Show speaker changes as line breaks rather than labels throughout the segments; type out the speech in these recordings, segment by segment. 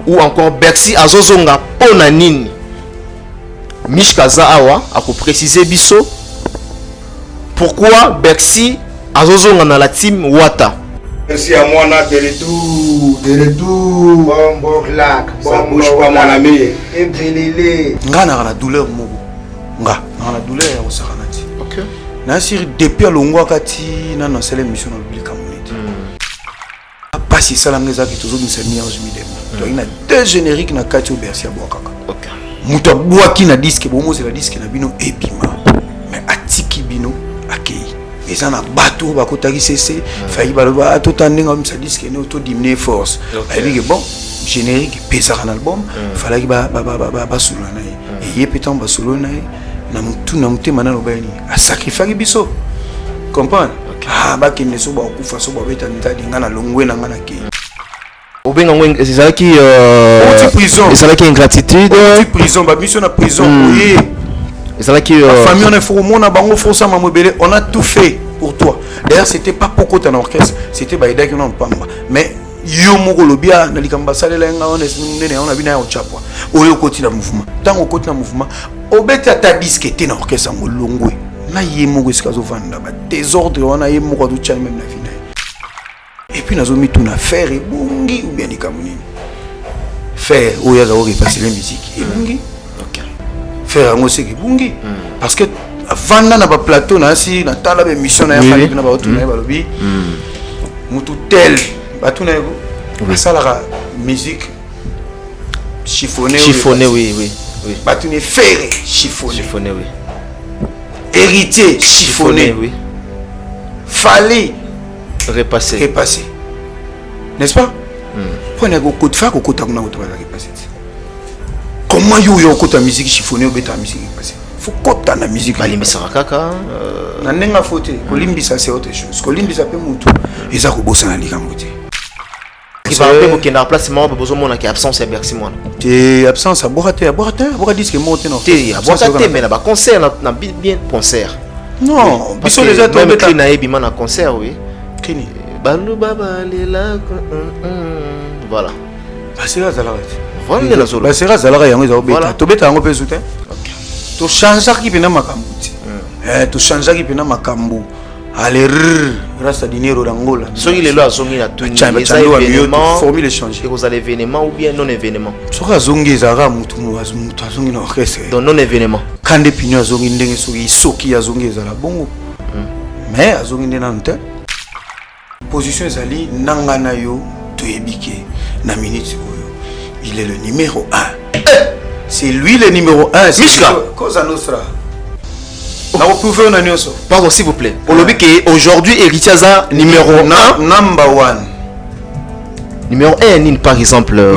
ou encore Bercy azozonga pona nini. Mishkaza awa a préciser biso pourquoi Bercy azozonga na la team Wata.
Merci à moi, de retour, bon claque, ça bouge pas mon ami. Et brûlé.
Nga na douleur moko. Nga na douleur ya osakanati.
OK.
Na siri depuis alongwa kati na sele mission na public community. Pas si ça langeza ki tozo misa mirage midem. Donc il y a deux génériques na kati au Bercy Boakaka.
OK.
Muta boaki na disque bomo c'est la disque na bino epima. Mais atiki bino akei. Et ça n'a pas tout, bah quand tu cessé, failli baloba, tout en n'ayant ça dit que nous auto diminuer force. Et puis bon, générique, pesa un album, fallait que bah solo naï. Et y pétant bah solo naï, tout n'a monté maintenant au béni. À sacrifier biso, comprendre? Ah bah qui ne soit pas au coup face au bah bête en état d'ingana longwe n'angana qui.
Au bien c'est ça qui
prison.
C'est ça qui ingratitude.
Prison, bah mission à prison, oui. Et ça là qui la famille on est fort mon bango força mamobele on a tout fait pour toi. D'ailleurs c'était pas pourquoi tu en orchestre, c'était baïda qui non pamba. Mais yo moko lobia na likamba salela nga on a bina au chapwa. Oyo koti na mouvement. Tant au koti na mouvement, obeti ata disque était na orchestre ngolongwe. Na ye moko eskazo vanda ba désordre on a ye moko du chai même la vie. Et puis nazo mi tout na faire et bungi ou bien dikamuni. Faire oya za ori passer la musique et bungi. Faire un aussi bungi parce que avant na ba plateau na si na tala be mission na ya fali na ba otuna ba lobi mutu tel ba tuna ko ça la musique chiffonné
oui
ba tuna faire chiffonné
oui
héritier chiffonné
oui
fallait
repasser
n'est-ce pas prenez go coup de fa ko kota kuna ko ba repasser. Comment yo kota musique chiffonnée ou beta musique passé faut kota na musique
balimbisa kaka
na nenga fote kolimbisa c'est autre chose kolimbisa pe mutu eza ko bossa na likambo te
qui va un peu que na placement pas besoin mona qui absence à Bercy moi
te absence à boraté disque monter non
te à boraté mais na ba concert na bien concert
non biso déjà tombé
ta na ebima na concert oui
kini
balu baba lela voilà
c'est là ça là.
Voilà la
solo. Bah c'est grâce à la rayon ils ont bêta. To bêta on peut soutenir. OK. To changer qui pena makambu. To changer qui pena makambu. Aller rasta dinero d'Angola.
So il est là zongi na tout
événement formule échanger.
Et vous allez événement ou bien non événement.
So ka zongi zara mutu zongi na orchestre.
Dans non événement.
Kande pinyo zongi ndenge soki ya zongi zara bongo. Mais azongi ndena nte. Position ezali nanga na yo to ebike na minute. Il est le numéro 1. C'est lui le numéro 1.
Mishka.
Cosa nostra.
Pardon, s'il vous plaît. Pour le que aujourd'hui, Héritier Aza numéro 1.
Number 1.
Numéro 1, par exemple, au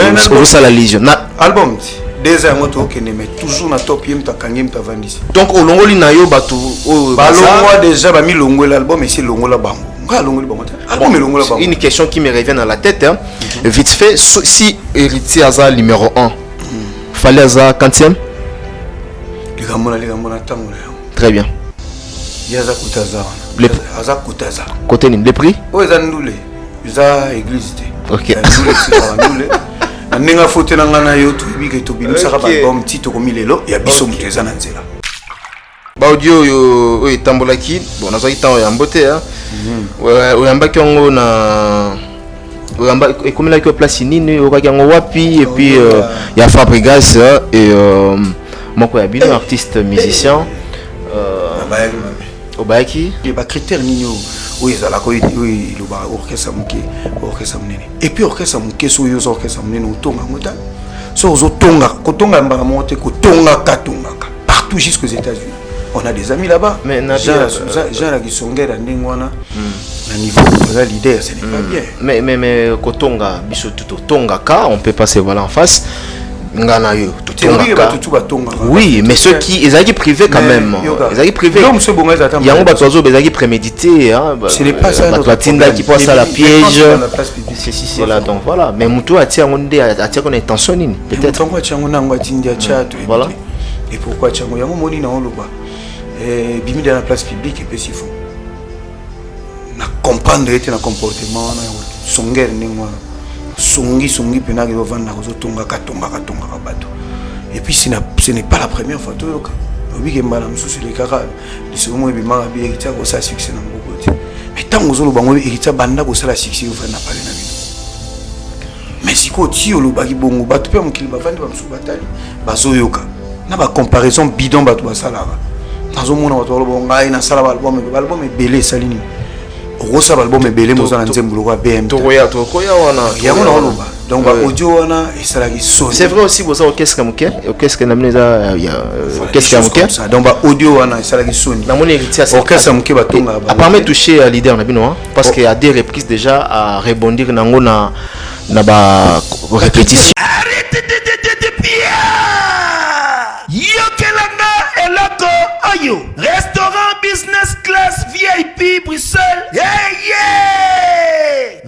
la Légion.
Album. Des années, mais toujours na top yem ta kangem ta vandisi.
Donc, au longo na yo batu.
Balongo déjà ba mi longo l'album et c'est longo la bango.
Une question qui me revient dans la tête, hein. Vite fait, si Héritier Aza numéro 1, fallait Aza quantième? Très bien.
Yaza Koutaza. Aza Koutaza.
Côté les prix?
Oh, ils ont ndoulé. Ils ont église.
Ok.
Nenga fote na ngana yo to bike to bimisa ka album tito ko milelo ya biso mutu eza na nzela.
Ba audio yo etambolaki bon nazo itan ya mbote hein. Oyambaki ngo na oyamba ekomela ki place nini okaki ngo wapi et puis ya Fabregas et moko ya bino artiste musicien Obayaki
il ba critère nini oui ezala ko oui lo ba orchestre munene et puis orchestre munene so yo orchestre munene otonga ngota so ozotonga kotonga mbanga monte kotonga katonga partout jusqu'aux États-Unis. On a des amis là-bas. Mais Jean la Gisongera ndengwana na niveau de leader, ce n'est pas bien.
Mais kotonga biso tout tonga ka, on peut passer voilà en face. Ngana yo oui, mais ceux qui ezaki privé quand même. Ezaki privé. Yango batozo bezaki prémédité hein.
Ce n'est pas ça.
Batinda qui passe à la piège. C'est là donc voilà. Mais mutu atia ngonde atia kon intention nini peut-être.
Pourquoi tiango nango atindia chat
voilà.
Et pourquoi tiango yango moni na oloba. Bimi dans la place publique et puis s'il faut. Na comprendre était na comportement na songer ndengwana. songi penaki vanda kozotonga katonga bato. Et puis ce n'est pas la première fois toyoka. Oui que madame sous les caras, les secondes et bimara bi héritier ko sa succès na mboko. Mais tant ozolo bango héritier banda ko sala succès vanda parler na bino. Mais si ko ti olo baki bongo bato pe mokili bavandi ba msu batali bazoyoka. Na ba comparaison bidon bato basala. Nazo mona bato balo ngai na sala album belé salini. Rosa album belé mozana nzembulo kwa BM.
Tokoya wana.
Yango na oloba. Donc audio wana esalaki son.
C'est vrai aussi boza orchestre muke, orchestre namneza ya orchestre muke.
Donc audio wana esalaki son.
Na mon héritier
orchestre muke batonga ba.
Apparemment touché à leader na bino parce qu'il y a des reprises déjà à rebondir nango na ba répétition.
Arrête de pia. Yokelanga eloko oyo. Restaurant business class VIP Bruxelles. Yeah.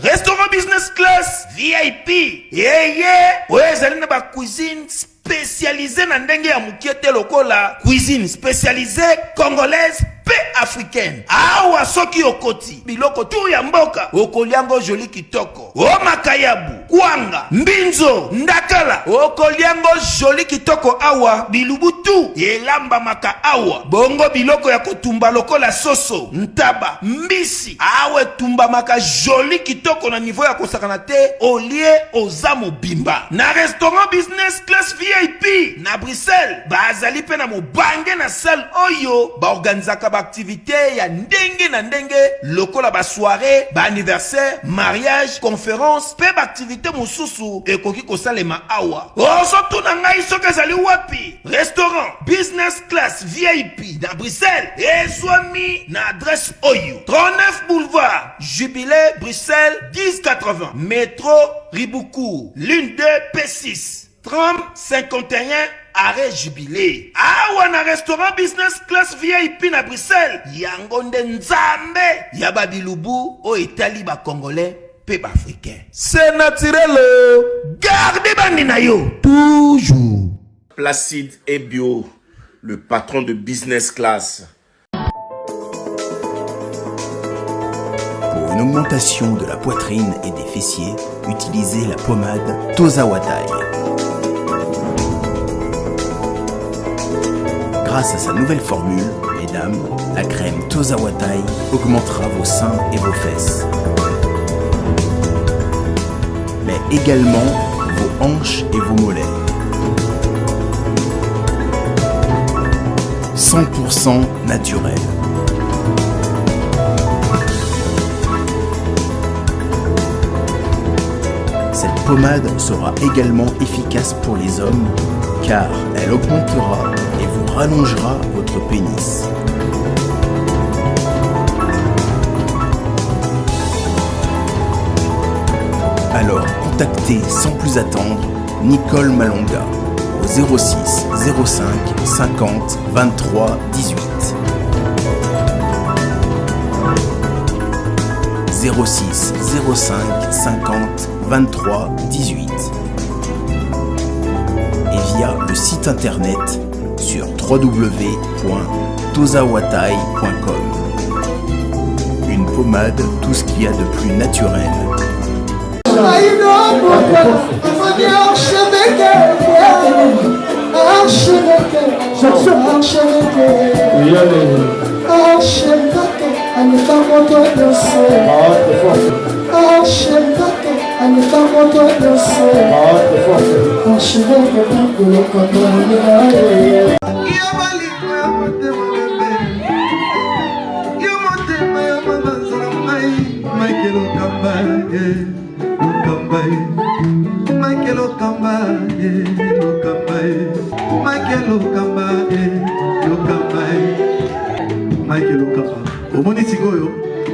Restaurant business class VIP. Yeah. Ouais, zalina ba cuisine spécialisée na ndenge ya mukiete lokola. Cuisine spécialisée congolaise pe africaine. Awa soki okoti biloko tu ya mboka okoliango joli kitoko. O makayabu, kwanga, mbinzo, ndakala. Okoliango joli kitoko awa bilubutu elamba maka awa. Bongo biloko ya kotumba lokola soso, ntaba, mbisi. Awe tumba maka joli kitoko na niveau ya kosakana te olie ozamo bimba. Na restaurant business class VIP na Bruxelles bazali pe na mobange na salle oyo ba organizaka activité ya ndenge na ndenge lokola ba soirée, ba anniversaire, mariage, conférence, pe ba activité mususu ekoki kosalema awa. Oso tuna ngai soki ezali wapi? Restaurant business class VIP na Bruxelles ezwami na adresse oyo 39 boulevard Jubilé Bruxelles 1080 métro Riboucourt l'une 2 P6 30 51 arrêt Jubilé. Awa na restaurant business class VIP na Bruxelles. Yango nde nzambe ya babilubu o Italie ba congolais pe ba africain. C'est naturel. Gardez bandi na yo toujours.
Placide et Bio, le patron de business class.
Pour une augmentation de la poitrine et des fessiers, utilisez la pommade Tozawatai. Grâce à sa nouvelle formule, mesdames, la crème Tozawatai augmentera vos seins et vos fesses. Mais également vos hanches et vos mollets. 100% naturel. Cette pommade sera également efficace pour les hommes car elle augmentera et vous rallongera votre pénis. Alors contactez sans plus attendre Nicole Malonga au 06 05 50 23 18. 06 05 50 23 18 et via le site internet sur www.tozawatai.com. Une pommade, tout ce qu'il y a de plus naturel.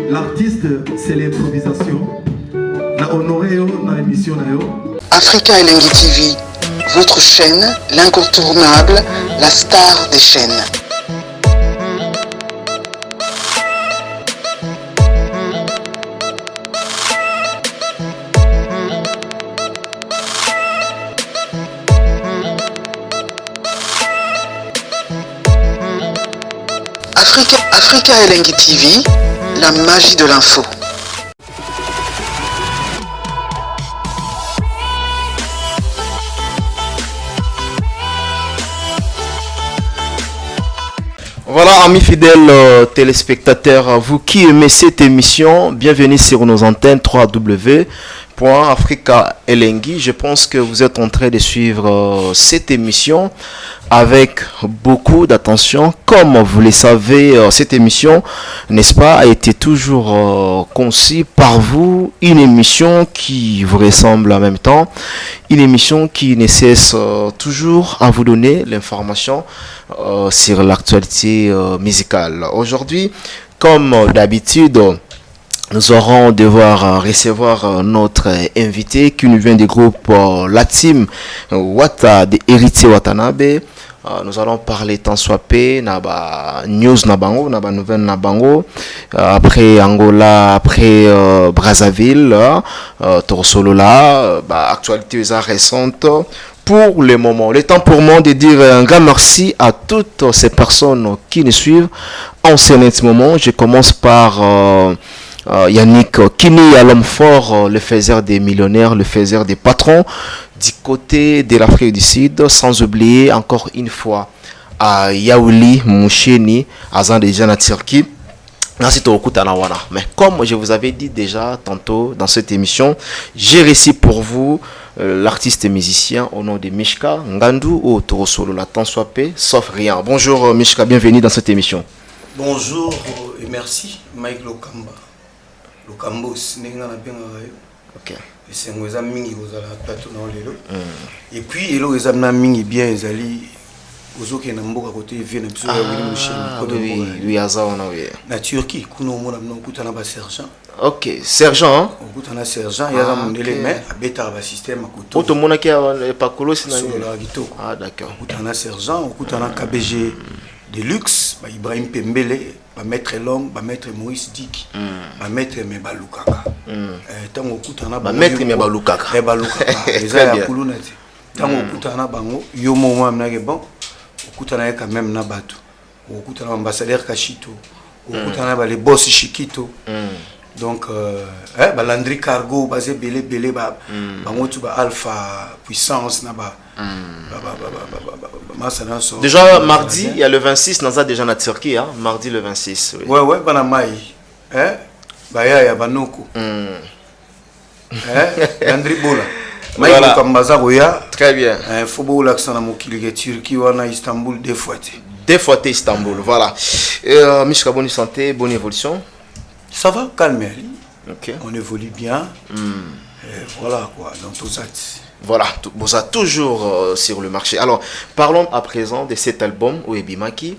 L'artiste, c'est l'improvisation. Na honoré na émission na yo.
Africa Elengi TV, votre chaîne, l'incontournable, la star des chaînes. Africa Elengi TV, la magie de l'info.
Voilà, amis fidèles téléspectateurs, vous qui aimez cette émission, bienvenue sur nos antennes www.africa Elengi. Je pense que vous êtes en train de suivre cette émission avec beaucoup d'attention. Comme vous le savez, cette émission, n'est-ce pas, a été toujours conçue par vous, une émission qui vous ressemble en même temps, une émission qui ne cesse toujours à vous donner l'information sur l'actualité musicale. Aujourd'hui, comme d'habitude, nous aurons devoir recevoir notre invité qui nous vient du groupe la team Wata de Héritier Watanabe. Nous allons parler tant soit peu naba news nabango naba nouvelle nabango après Angola, après Brazzaville, Torosolola, actualité récente. Pour le moment, le temps pour moi de dire un grand merci à toutes ces personnes qui nous suivent en ce moment. Je commence par Yannick Kini, l'homme fort, le faiseur des millionnaires, le faiseur des patrons du côté de l'Afrique du Sud, sans oublier encore une fois à Yaouli Moucheni, Azan déjà na Turquie. Merci Tokutanawana. Mais comme je vous avais dit déjà tantôt dans cette émission, j'ai réussi pour vous l'artiste et musicien au nom de Mishka Ngandu ou Torosolo, la temps soit paix, sauf rien. Bonjour Mishka, bienvenue dans cette émission.
Bonjour et merci Mike Lokamba. Lokambo sinenga na benga rayo. OK. Esengo eza mingi kozala plateau na lelo. Et puis elo eza na mingi bien ezali ozoke na mboka côté vie na biso ya Wili Musheni côté
oui azaona oui.
Na Turquie kuno mona mna kutana ba sergent.
OK, sergent.
Okutana sergent yaza mondele mais abeta ba système akoto.
Oto mona ki pakolo sina
ni. Ah
d'accord.
Okutana sergent, okutana KBG de luxe, ba Ibrahim Pembele, ba maître Long, ba maître Maurice Dick, ba maître Mebalukaka. Tango okutana
ba maître Mebalukaka.
Mebalukaka. Eza ya kuluna te. Tango okutana bango yo moment mnake bon. Okutana quand même na bato. Okutana ambassadeur Kashito. Okutana ba les boss Chiquito. Donc Landry Cargo basé belé bango tu ba Alpha puissance na ba
déjà mardi il y a le 26 naza déjà na Turquie hein mardi le 26
oui. Ouais bana mai ya banoko Landry Bola mai ko kambaza roya
très bien
football aksana mokili ke Turquie wana Istanbul deux fois
Istanbul voilà Mishka bonne santé bonne évolution.
Ça va, calme.
Okay.
On évolue bien. Voilà quoi, dans tout ça.
Voilà, vous êtes toujours sur le marché. Alors, parlons à présent de cet album, Oebimaki.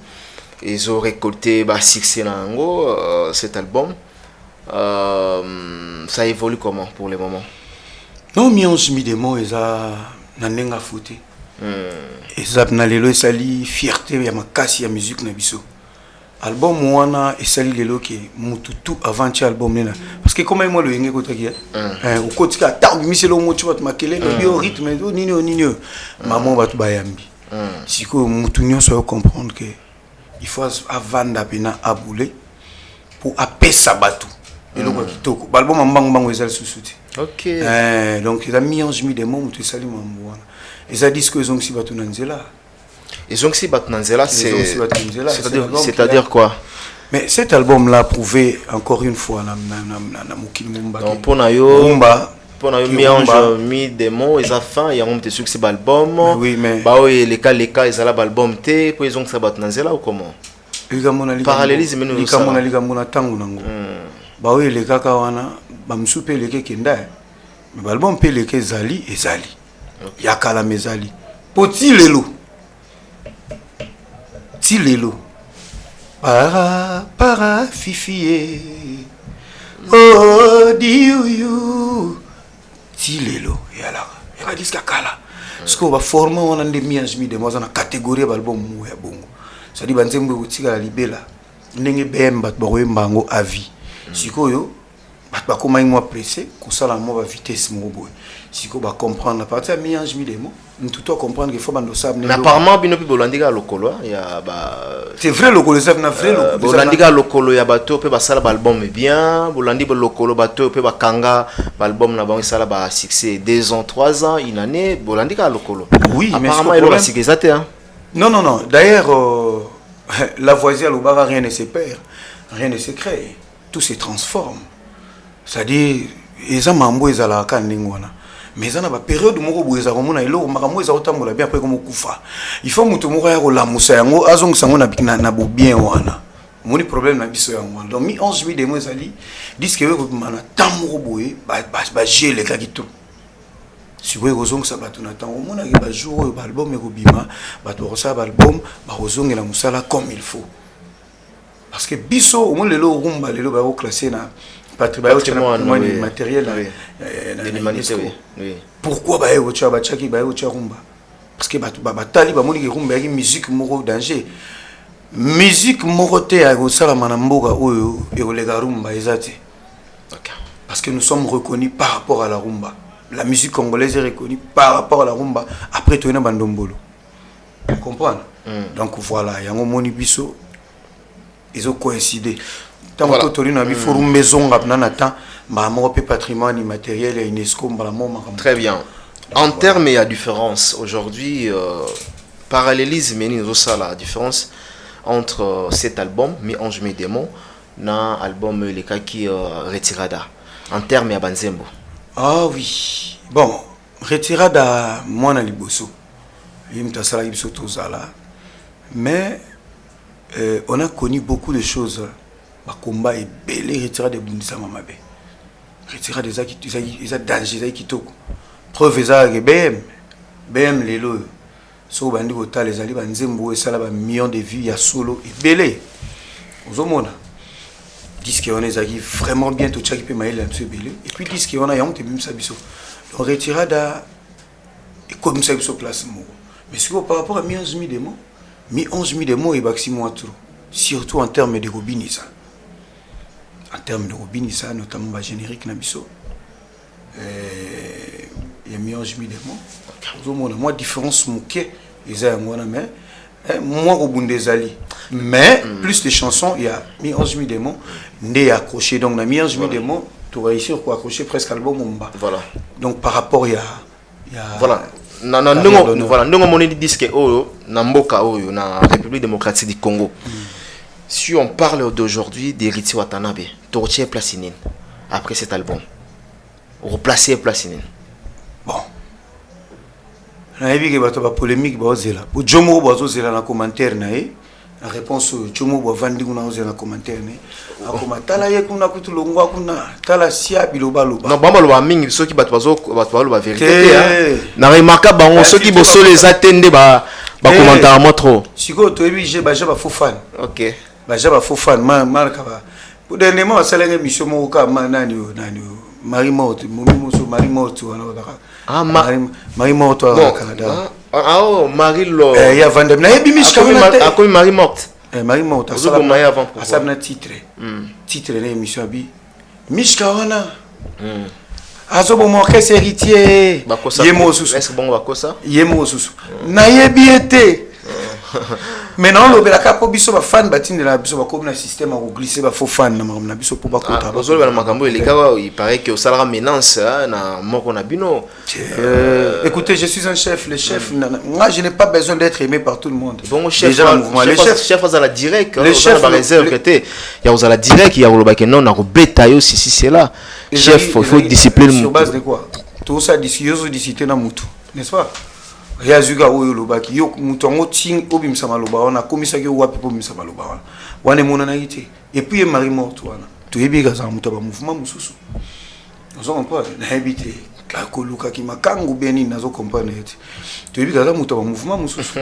Ils ont récolté succès dans cet album. Ça évolue comment pour le moment?
Non, mais on se met des mots, ils ont n'enga fouté. Ils ont n'allélo sali fierté, il y a ma casse, il y a musique na biso. Album wana esali lelo ke mututu avant ti album nena parce que comme moi le yenge ko taki au côté ka ta miselo mo ti bat makele le bio rythme do nini maman batu bayambi siko mutu nyonso yo comprendre que il faut avant d'apena aboulé pour apesa batu eloko kitoko album mbango ezali susuti.
OK.
Donc il a mis en jemi des mots mutu esali mambo wana eza disque ezong si batu na nzela.
Ils ont aussi Batnanzela, c'est-à-dire quoi?
Mais cet album-là prouvé encore une fois
donc pour Nayo mélange mis des mots ils ont fait il y a un petit succès album.
Oui mais
les cas ils ont l'album T puis ils ont ça Batnanzela ou comment? Parallélisme nous ça.
Bah oui les cas kawana bamsupe les kenda mais l'album pe les zali ezali yakala mezali poti lelo Tilelo para fifie oh diou Tilelo yala ya diska kala sko ba forma wana ndemi azmi de moza na catégorie ba album ya bongo ça dit banzembo utika la libela ndenge bemba ba koyembango avis sikoyo ba koma moi pressé ko sala mo ba vitesse mo boy siko ba comprendre à partir de mélange mi des mots tout comprendre qu'il faut bando sable
mais apparemment bino pi bolandika lokolo ya ba
c'est vrai lokolo ça na vrai lokolo
bolandika lokolo ya bato pe ba sala ba album bien bolandi ba lokolo bato pe ba kanga ba album na bango sala ba succès 2 ans 3 ans une année bolandika lokolo
oui
apparemment il a succès hein
non d'ailleurs La voisine, rien ne se perd, rien ne se crée. Tout se transforme. C'est-à-dire, ils ont mambo, ils ont la canne. Mais ils ont une période où ils ont bien après comme kufa. Il faut que nous ayons la moussa, nous avons bien wana. Mon problème na biso yango. Donc mi 11 000 de mois ali disque que mana tamuro boye ba gele kakito. Si vous avez ça ba tunata o mona ke ba jour ba album e ko bima ba to ça ba album ba ozongela musala comme il faut. Parce que biso au moins lelo rumba lelo ba classer na patrimoine matériel de l'humanité. Oui. Pourquoi ba yo cha ba chaki ba yo cha rumba? Parce que ba tali ba moni ke rumba ya musique moko danger. Musique moroté à Gosala Manamboga ou Eolega Rumba Ezate. Parce que nous sommes reconnus par rapport à la rumba. La musique congolaise est reconnue par rapport à la rumba. Après tout, il y a Bandombolo. Vous comprenez? Donc voilà, il y a un moni biso. Ils ont coïncidé. Tant que tu as vu forum maison, patrimoine immatériel et UNESCO.
Très bien. En termes, il y a différence. Aujourd'hui, parallélisme, il y a la différence entre cet album, Mi Ange Mi Démon, na album Les Kaki Retirada. En termes, il y a Banzembo.
Ah oui. Bon, Retirada, moi, na liboso. Mais on a connu beaucoup de choses. Ma combat est belé, Retirada de Bundisa Mamabe. Retirada des acquis, ils ont danger, ils ont preuve, ils ont BM, les lots. So bandi kota les ali banzembo esala ba millions de vues ya solo et belé ozomona disque on est agi vraiment bien tout chaki pe maïla monsieur belé et puis disque on a yonte même ça biso on retirada et comme ça biso place mo mais si par rapport à mi 11 000 de mots et maximum trop surtout en termes de robinisa notamment ba générique na biso il y a mi 11 000 de mots. Moi, différence moquée, moi, au Bundesali. Mais, plus de chansons, il y a mis 11 000 démons, né accroché. Donc, on a mis 11 000 démons, tu vas réussir à accrocher presque l'album Mumba. Voilà. Donc, par rapport, il y a.
Voilà. Voilà. Nous avons dit disque na Mboka, na République démocratique du Congo. Si on parle d'aujourd'hui d'Eritzi Watanabe, tu retiens Placinine après cet album. Replacer Placinine.
Bon. Na que bato ba polémique ba ozela. Pour Jomo ba ozela na commentaire na la réponse Jomo ba vandi kuna ozela na commentaire na. Akoma tala ye kuna kutulongwa kuna tala sia biloba loba.
Non bamba loba mingi soki bato ba vérité. Na remarka bango soki boso les attendre ba commentaire mo trop.
Siko to ebi ba faux fan.
OK.
Ba faux fan marka ba. Pour dernièrement salenge mission mo ka nani Marie Morte, Marie Morte, Marie Morte au Canada.
Ah oh, Marie Lo.
Il y a Vandem. Na ebi Michka
a connu Marie Morte.
Marie Morte. A ça na titre. Titre na émission abi. Michka wana. Azobo mo orchestre héritier. Yemo susu.
Est-ce bon bakosa?
Yemo susu. Na yebi été. Maintenant le bela kapo biso ba fan batine la biso ba comme na système à glisser ba faux fan na biso pour ba kota
ba zolo ba makambo les gars il paraît que au salara menace na moko na bino.
Écoutez, je suis un chef, le chef moi je n'ai pas besoin d'être aimé par tout le monde.
Bon chef, déjà le mouvement, le chef à la direct, le chef ba réserve que il y a aux la direct, il y a au ba non na robeta yo si c'est là. Chef, il faut discipline
sur base de quoi? Tout ça discipline na mutu, n'est-ce pas? Yazuga oyo lobaki yo mutongo ting obimisa maloba wana komisa ke wapi pomisa maloba wana wana mona na yite et puis Marie Morte wana to yebiga za muto ba mouvement mususu ozo comprendre na habité ka koluka ki makangu beni nazo comprendre yete to yebiga za muto ba mouvement mususu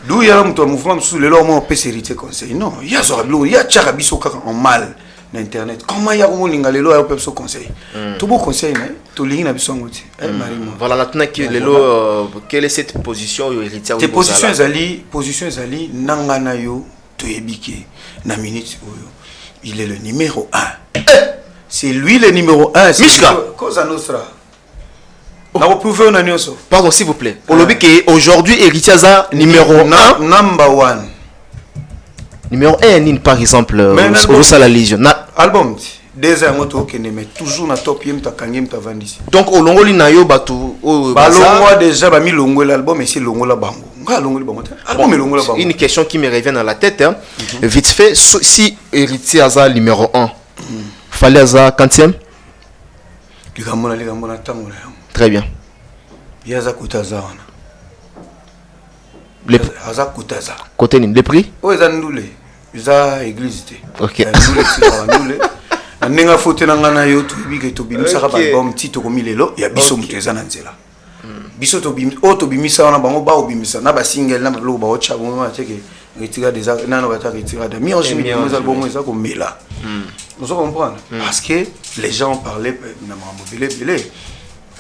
d'où ya muto ba mouvement mususu le lomo peserité conseil non ya zo rablo ya tchaka biso kaka en mal na internet comment ya ko linga lelo ya pepso conseil tout beau conseil na to linga biso ngoti
voilà maintenant que lelo quelle est cette position yo héritier
tes positions ali nanga na yo to yebike na minute oyo il est le numéro 1 c'est lui le numéro 1
Mishka
Cosa Nostra na reprouver na nyoso
pardon s'il vous plaît olobi que aujourd'hui héritier za numéro 1
number 1
numéro 1 par exemple au Sala Légion
album des moto qui ne met toujours na top yem ta kangem ta vandisi
donc au longoli na yo batu
balongo déjà ba mi longo l'album et c'est longo la bango
Une question qui me revient dans la tête. Hein. Vite fait, si héritier Aza numéro 1, fallait Aza quantième? Très bien. Côté les prix?
Oui, ils ont église.
Ok.
Nenga fote na ngana yo to bige to bimisa ka album tito ko milelo ya biso muteza na nzela biso to bim o to bimisa na bango ba obimisa na ba single na lo ba o cha bo ma teke retira des na na ba ta retira de mi en chimie mes albums ça comme mela nous comprendre parce que les gens parlaient na mambo belé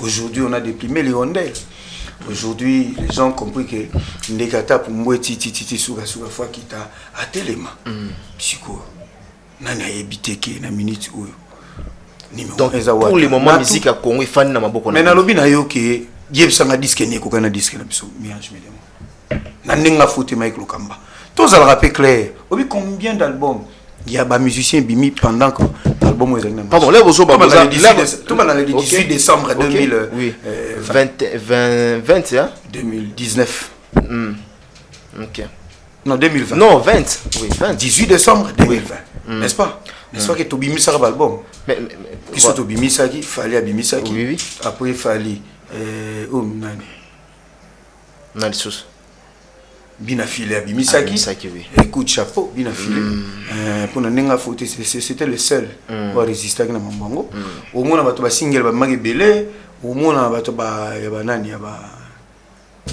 aujourd'hui on a déprimé les rondelles. Aujourd'hui, les gens ont compris que Ndekata pour moi titi souga fois qui t'a à téléma. Psycho. Nana habité qui na minute où.
Donc pour le moment musique à Congo fan na maboko.
Mais na lobi na yo ke yebsa nga disque ne ko kana disque na biso miange medemo. Na ninga fote Mike Lukamba. Tous à le rappeler clair. Obi combien d'albums il y a des musiciens bimi pendant que l'album est examiné.
Pardon, là vous
tout le 18 décembre
2020 hein
2019.
OK.
Non 2020.
Non 20. Oui, 20.
18 décembre 2020. N'est-ce pas? N'est-ce pas que Tobimi ça l'album. Mais qui sont Tobimi ça qui fallait Abimi qui.
Oui.
Après il fallait
nani sous
Bina filé à Bimisaki. Écoute, chapeau, Bina filé. Pour n'enga foutre, c'était le seul pour résister à Nambango. Au moins, on va single, on va belé. Au moins, on va nani,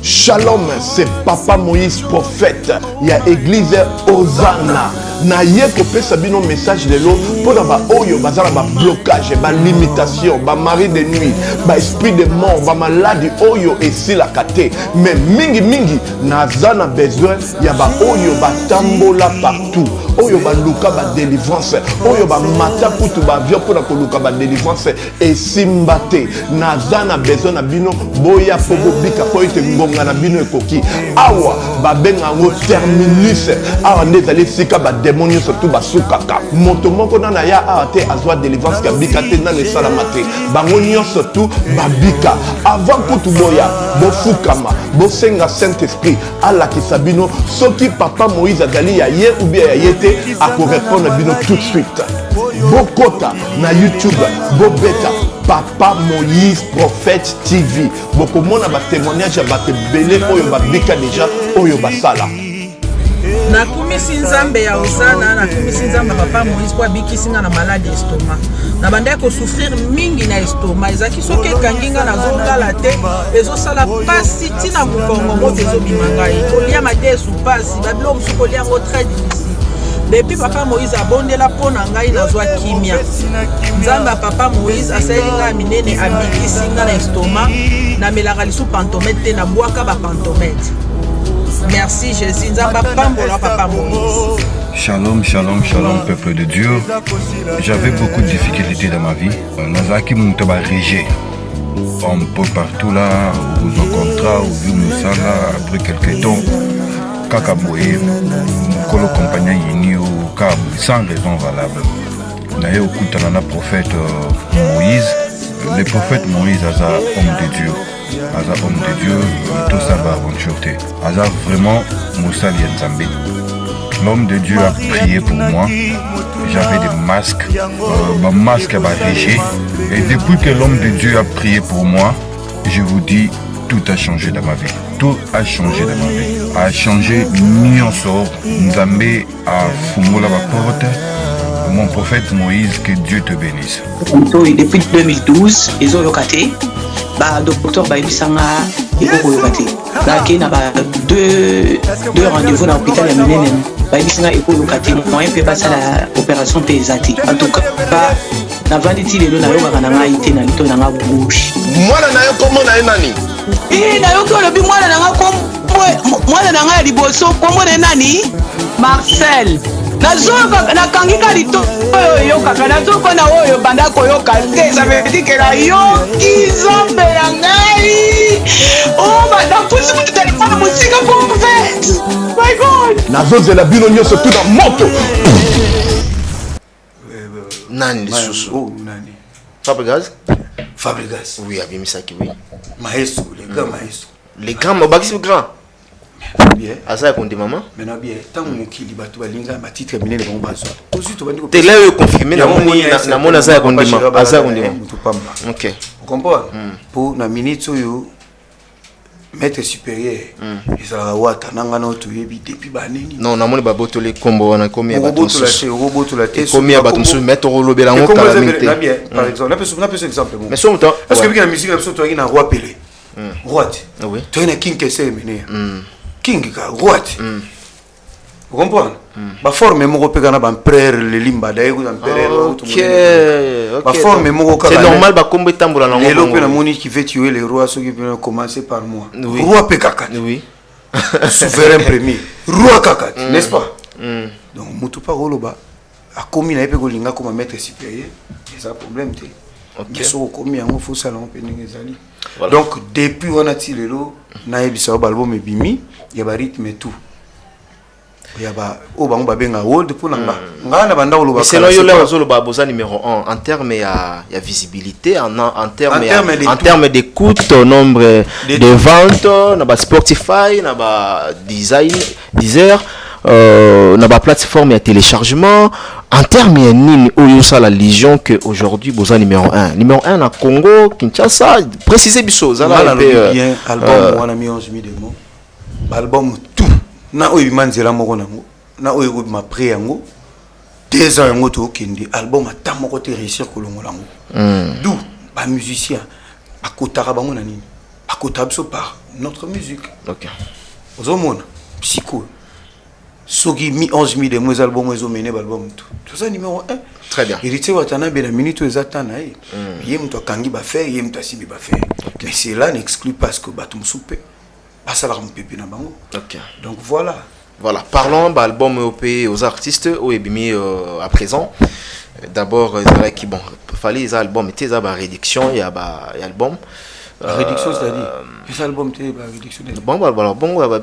Shalom, c'est Papa Moïse prophète. Il y a église Hosanna. Na ye kopé sabino message de l'eau pour ba oyo bazala ba blocage, ba limitation, ba mari de nuit, ba esprit de mort, ba maladie oyo et si la kate. Mais mingi na zana besoin ya ba oyo ba tambola partout. Oyo ba luka ba délivrance, oyo ba mata putu ba vio pour ko luka ba délivrance et simbate. Na zana besoin na bino boya pogo bika po ite ngonga na bino ekoki. Awa ba benga ngo terminus. Awa ndezali sika ba démonios surtout basukaka moto moko na ya ate azwa délivrance ka bika te na le salamate bango surtout babika avant kutu boya bo fukama bo senga Saint Esprit ala kisabino soki Papa Moïse azali ya ye ou bien ya yete a ko répondre bino tout de suite bokota na YouTube bobeta Papa Moïse prophète TV boko mona ba témoignage ba te belé oyo babika déjà oyo basala.
Nakumisi nzambe ya Hosanna, nakumisi nzambe Papa Moïse kwa bikisinga na maladie estomac. Na banda ko souffrir mingi na estomac. Ezaki soke kanginga na zongala te, ezo sala pasi tina mukongo mo tezo bimangai. Kolia madesu pasi, babilo musukolia ngo très difficile. Depuis Papa Moïse abondela pona ngai na zwa kimia. Nzambe Papa Moïse asayelinga minene abikisinga na estomac, na melaka lisu pantomètre na boaka ba pantomètre. Merci Jésus, Papa Moïse.
Shalom, shalom, shalom, peuple de Dieu. J'avais beaucoup de difficultés dans ma vie. Nazaki Moutaba Régé. Un peu partout là, aux contrats, au vieux Moussala, après quelques temps, Kakaboué, Mokolo compagnie Yini au Cab, sans raison valable. D'ailleurs, au Koutanana prophète Moïse, le prophète Moïse, Aza, homme de Dieu. Aza homme de Dieu, tout ça va aventure. Aza vraiment Moussa Lienzambe. L'homme de Dieu a prié pour moi. J'avais des masques, ma masque a régé. Et depuis que l'homme de Dieu a prié pour moi, je vous dis, tout a changé dans ma vie. Tout a changé dans ma vie. A changé, Nyon sort, Nzambe a fumola la porte. Mon prophète Moïse, que Dieu te bénisse.
Depuis 2012, ils ont locaté. Bah, docteur Baïbisanga, il faut locater. Là, il y a deux rendez-vous dans l'hôpital de Ménène. Baïbisanga, il faut locater. Moi, je peux passer à l'opération PSAT. En tout cas, na vanditi lelo na yoka na ngai te na lito na nga bouche.
Mwana na yo komo na nani?
Na yo ko lobi mwana na nga komo mwana na nga liboso komo na nani? Marcel. Nazoka nakangika lito oyo yoka nazoka na oyo banda koyoka te ça veut dire que la yoki zombe ya ngai. Oh madame pusi mutu telefone musika prophète. My God.
Nazozela bino nyonso tout dans moto.
Nani Susu?
Oh, Nani.
Fabregas?
Fabregas.
Oui, Abimisaki, oui.
Maestro, les grands maestros.
Les grands, mais Bakis grand.
bien
asa konde maman
maintenant bien tant mokili bato balinga ba titre minene bango baso aussi to bandiko
te là confirmé na mona asa konde maman asa konde
mutu pamba
OK
vous comprenez pour na minute oyo maître supérieur ezala wata nanga no to yebi depuis baneni
non na moni ba botole kombo wana komi ya bato
roboto la tête
komi ya bato musu maître rolobela ngo calamité
par exemple la personne exemple
mais son temps
parce que la musique absolue toi na roi Pelé roi
oui
toi na king kese mené king ka roi vous comprenez ba forme moko peka na ba empereur le limba d'ailleurs ba empereur
OK
ba forme moko ka
c'est normal ba kombo tambola na ngo
le pe na moni qui veut tuer les rois ceux qui veulent commencer par moi roi peka
oui
souverain premier roi kaka n'est-ce pas donc mutu pa roloba a komi na epe kolinga comme maître supérieur c'est un problème té OK so komi yango faut ça on peninga ezali donc depuis on a tiré lelo na ebisa album ebimi ya ba rythme et tout yaba o bango babenga world pour nanga ngana banda oloba
selon yo là ozoloba boza numéro 1 en terme ya visibilité en terme d'écoute nombre de ventes na ba Spotify na ba Deezer na ba plateforme ya téléchargement en terme ya nini oyo ça la légion que aujourd'hui boza numéro 1 na Congo Kinshasa préciser biso za la
bien album wana mi 11 demo album tout na oyo manzela moko nango na oyo ma pré yango 2 ans yango to kindi album ata moko te réussir kolongola ngo d'où ba musicien akotaka bango na nini akotaka biso par notre musique
OK
ozomona psycho soki mi 11 000 de mes albums ezo mené album tout ça numéro 1
très bien
héritier watana be na minute ezatana ye mto kangi ba faire ye mto sibi ba faire mais c'est là n'exclut pas ce que batum soupe ça va me na bango.
OK.
Donc voilà.
Voilà, parlons d'album EP aux artistes au ebimi à présent. D'abord qui bon, fallait les albums était ça ba réduction il y a album
réduction c'est-à-dire les albums était ba réduction.
Bon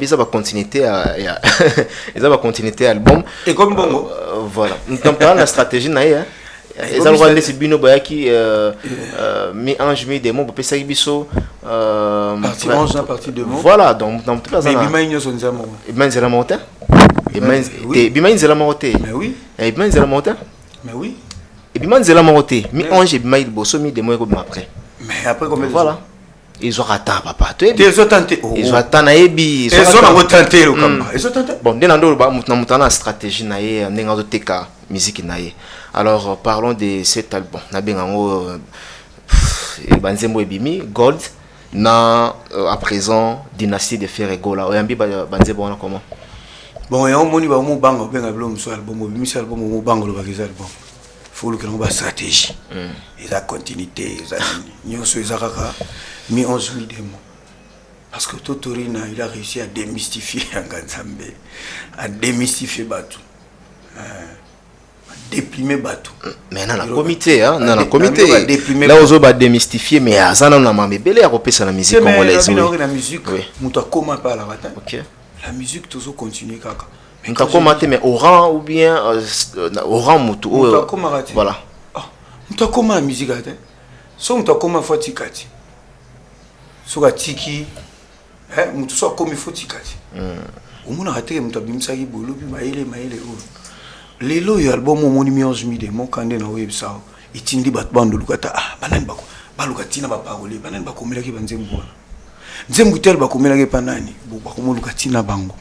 ça va continuité ça va continuité album
et comme bongo
voilà. Nous avons la stratégie naïe et ça va laisser bino bayaki mi ange mi démon pour pesa biso
partie ange à partie de mots
voilà donc dans toute la
zone mais bimainyo son zamo
bimainzela monta bimainzela monte
mais oui
et bimainzela monta
mais oui
et bimainzela monte mi ange bimail boso mi démon ko après
mais après comme
voilà ils ont raté papa tu
ils ont tenté
ils ont atteint na ebi
ils ont tenté le kamba ils ont tenté
bon denando ba mutana stratégie na ye ndinga zo teka musique na ye. Alors parlons de cet album. Nabengango Banzembo ebimi Gold na à présent Dynastie de Ferregola. Oyambi Banzembo na comment?
Bon et on moni ba mo bango benga album so album ebimi so album mo bango lo ba album. Faut le que ba stratégie. Et la continuité, ça nyoso ezakaka mi 11 000 démons. Parce que Totorina il a réussi à démystifier Nganzambe, à démystifier Batu. Déprimer bateau
mais dans le comité hein dans le comité là aux autres démystifier mais ça non na mambele à repasser la musique congolaise
la musique muta comment pas la rata
OK
la musique toujours continue kaka
muta comment mais au rang ou bien au rang mutu voilà
muta comment la musique ata so muta comment faut tikati so gatiki mutu so comme faut tikati omona raté muta bimisa ki bolo bi maile o lelo yo album mo ni 11 000 de mon kande na website itindi bat bando lukata banani bako balukatina ba parole banani bakomela ki banzembo nzembo tel bakomela ki panani bakomo lukatina bango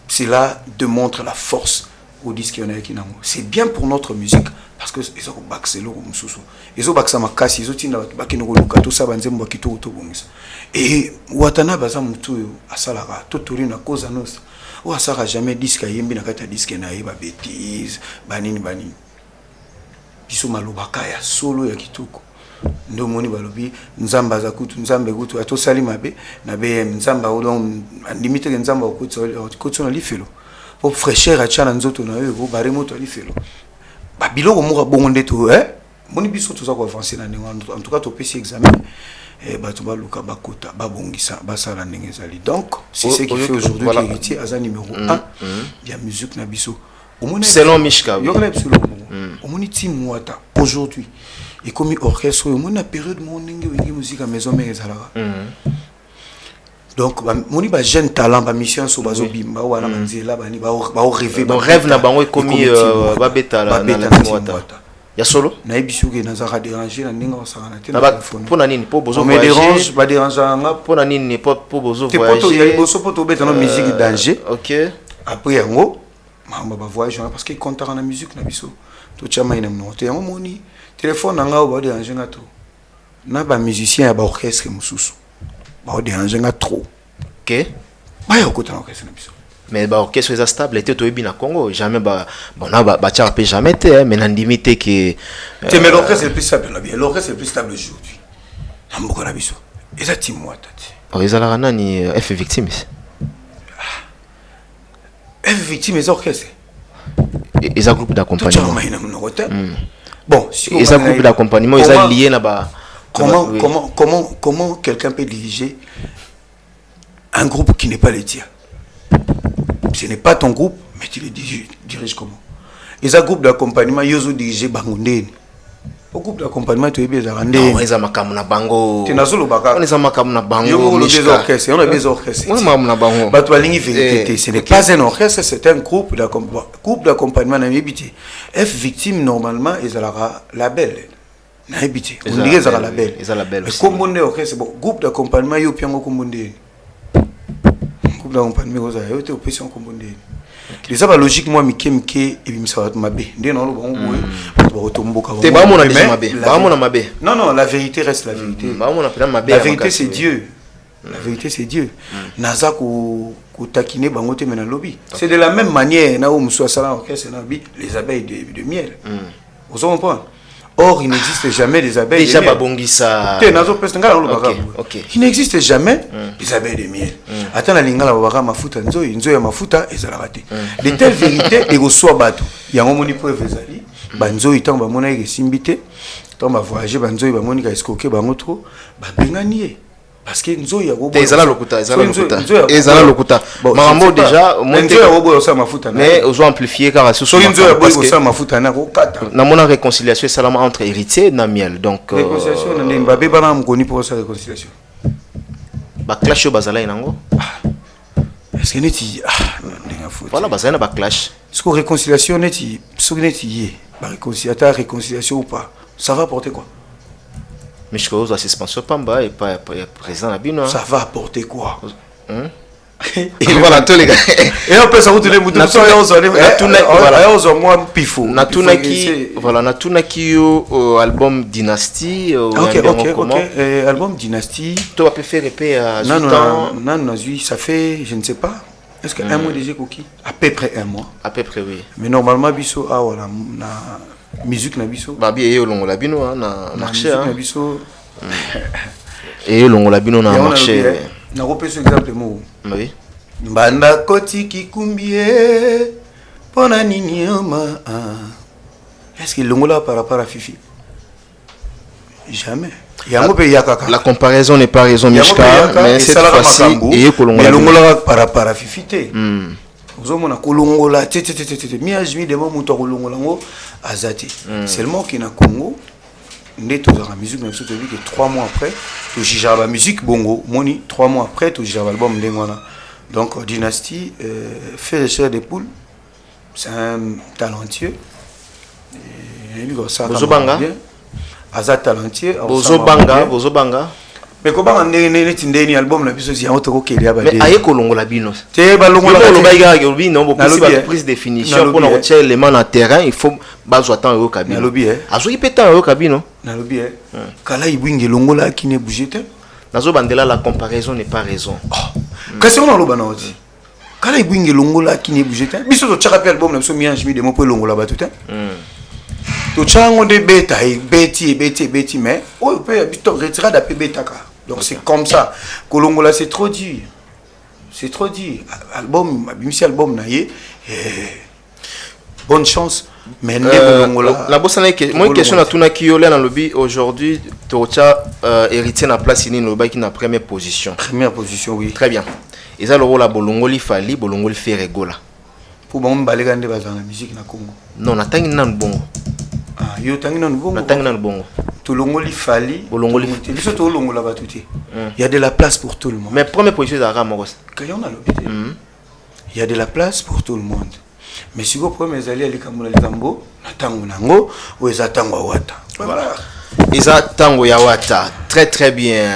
cela démontre la force au disque on a qui nango c'est bien pour notre musique parce que ils ont baxelo comme susu ils ont baxa makasi ils ont tinda bakino lukato sa banzembo bakito to bongisa et watana baza mutu asalaka totori na cause anosa ou ça sera jamais disque yembi na kata disque na yeba bêtise banini biso malobaka ya solo ya kitoko ndo moni balobi nzamba za kutu nzambe kutu ato sali mabe na be nzamba odon limite nzamba kutu na lifelo pour fraîcheur achana nzoto na yo bare moto lifelo ba biloko mo bongo ndeto moni biso to za ko avancer na en tout cas to pesi examen batu baluka bakota babongisa basala ndenge ezali donc c'est ce qui fait aujourd'hui que héritier aza numéro 1 ya musique na biso
selon Mishka
yokala absolument omoni team wata aujourd'hui et comme orchestre omoni na période mo ndenge wingi musique à maison mère ezalaka Donc moni ba jeune talent ba mission so bazo bimba wana manzela bani ba rêver
donc rêve na bango ekomi ba betala na la timwata ya solo
na ebisuke na zaka déranger na ndinga osaka na tena
pona nini po bozo
voyager me dérange ba déranger nga
pona nini po bozo
voyager poto ya boso poto beta na musique danger
OK
après yango mamba ba voyager parce que compta na musique na biso to chama ina mnote yango moni téléphone nga ba déranger nga to na ba musicien ya ba orchestre mususu ba déranger nga trop
OK
ba ya okota na orchestre na biso
mais ba orchestre est stable était toyebi na Congo jamais ba bona ba tia pe jamais té mais nandimité que
mais l'orchestre est plus stable là bien l'orchestre est plus stable aujourd'hui amboko na biso eza timwa tati
oh ezala nani F victime
F victime est orchestre
eza groupe d'accompagnement
bon
eza groupe d'accompagnement eza lié na ba
comment quelqu'un peut diriger un groupe qui n'est pas le tien? Ce n'est pas ton groupe, mais tu le diriges comment? Et un groupe d'accompagnement, ils ont dirigé Bangonde. Au groupe d'accompagnement, tu es bien à
non, ils ont makamuna bango.
Tu n'as pas le baga.
On est en makamuna bango.
On a des orchestres. On a des orchestres.
On est makamuna bango.
Bah, tu as ligne vérité. Ce n'est pas un orchestre, c'est un groupe d'accompagnement. Groupe d'accompagnement, n'a habité. F victime normalement, ils ont la label. N'a habité. On dirait qu'ils ont la label.
Ils ont la label.
Mais comme on est orchestre, bon, groupe d'accompagnement, ils ont bien comme on est. D'accompagnement aux aïeux te opération commandée les aba logique moi mike et puis ça va mabe ndé non bon
t'es pas mon ami mabe
non la vérité reste la vérité la vérité c'est Dieu la vérité c'est Dieu naza ko takiner bango te mena lobby c'est de la même manière na o muso sala orchestre na bi les abeilles de miel vous comprenez. Or, il n'existe jamais des abeilles
déjà
de miel. Il n'existe jamais des abeilles de miel. Attends, la lingala wabara mafuta nzoi ya mafuta ezalabate. De telles vérités ego soit bato. Yango moni preuve ezali. Banzoi tant ba mona ege simbite. Tant ba voyager banzoi ba moni ka escoquer bango trop. Ba benganie. Parce que nzoi ya gobo.
Ezala lokuta. Ezala lokuta. Marambo déjà
nzoi ya gobo osa mafuta.
Mais ozo amplifier car sous
nzoi ya gobo osa mafuta na ko kata.
Na mona réconciliation salama entre héritier na miel. Donc
réconciliation na ndimba be bana mkoni pour sa réconciliation.
Ba clash yo bazala inango.
Est-ce que neti ndinga faute.
Voilà bazala ba clash.
Est-ce que réconciliation neti neti yé. Ba réconciliation ou pas. Ça va apporter quoi?
Mais je crois que la suspension Pamba et pas présent à Bino.
Ça va apporter quoi?
Et voilà tous les gars.
Et on peut s'en les moutons.
Voilà, Natunaki album Dynasty.
Ok. Album Dynasty.
Tu vas préférer à
non, ça fait, je ne sais pas. Est-ce qu'un mois déjà coquille? À peu près un mois.
À peu près, oui.
Mais normalement, biso, voilà. Musique na biso
babi e longo la bino na marché
na biso
e longo la bino na marché
na repese exemple mo
oui
banda koti kikumbie pona nini ma est-ce que longo la par rapport à Fifi jamais yango pe yakaka
la comparaison n'est pas raison Mishka mais cette fois-ci et
longo la par rapport à Fifi té Ozomona kolongola mi ajmi de mo muto kolongola ngo azati seulement qui na Congo ndeto za musique na soto que 3 mois après to jija la musique bongo moni 3 mois après to jija l'album ndengona donc Dynasty fait recherche des poules c'est un talentueux et lui ça
Bozobanga
azat talentueux
Bozobanga
mais comment on est ndeni album la biso ya otoko kelia ba
mais aye kolongola bino
te ba longola
ba bino bo possible prise définition pour na tirer élément na terrain il faut bazo attendre au cabine
na lobi
azo ipeta au cabine
na lobi kala ibwinge longola qui ne bouge te
nazo bandela la comparaison n'est pas raison
kasi on loba na oti kala ibwinge longola qui ne bouge te biso to chaka pe album na biso miange mi de mo po longola ba tout to chango de beta et beti mais on peut bito retirer da pe beta ka. Donc c'est comme ça. Kolongola c'est trop dur. C'est trop dur. Album, bimisi album na ye. Bonne chance. Mais
la bossa na moi une question na tuna ki yola na lobby aujourd'hui tocha héritier na place ini no ba qui na première position.
Première position oui.
Très bien. Et ça le rôle la bolongoli fali bolongoli fait regola.
Pour bon balega ndeba za na musique na Congo.
Non na tangi nan bongo.
Yo tangi nan bongo.
Na tangi nan bongo.
Tolongoli Fali.
Bolongoli.
Biso Tolongola Batouti. Il y a de la place pour tout le monde.
Mais première position d'Ara Moros.
Quand on a l'hôpital. Il y a de la place pour tout le monde. Mais si vous prenez les alliés à l'Ikamboula Likambo, Natango Nango, ou les Atango Wata. Voilà.
Les Atango Yawata. Très très bien.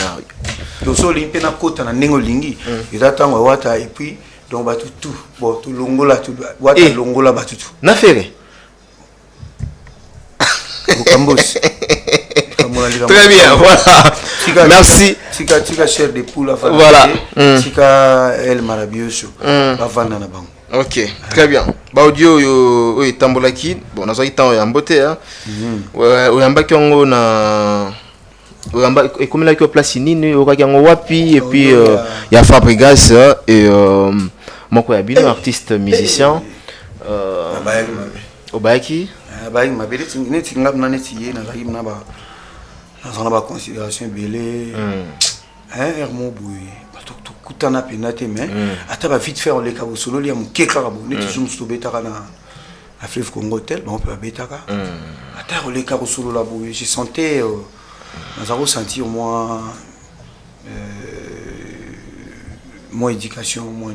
Donc, si on a Kota Nango Lingi, les Atango Wata, et puis, donc, tout. Bon, tout Longola, tout Wata Longola, tout.
N'affaire. Très bien, voilà. Merci.
Tika cher de poule.
Voilà.
Tika El Marabioso.
Ok, très bien. Audio yo tambolaki. Bon, nazo itan ya mbote hein. Oyamba kyongo na oyamba ekomela ki place nini okakango wapi et puis ya Fabregas et moko ya bino artiste musicien Obayaki.
Bayaki mabele neti ngap na neti ye na zaki na ba considération belé hermo boui to kutana penate mais ata ba vite faire les cabo solo lia mukeka kabo neti zum sto betaka na Fleuve Congo Hotel bon on peut betaka ata les cabo solo la boui j'ai senti nous avons senti au moins mon éducation moi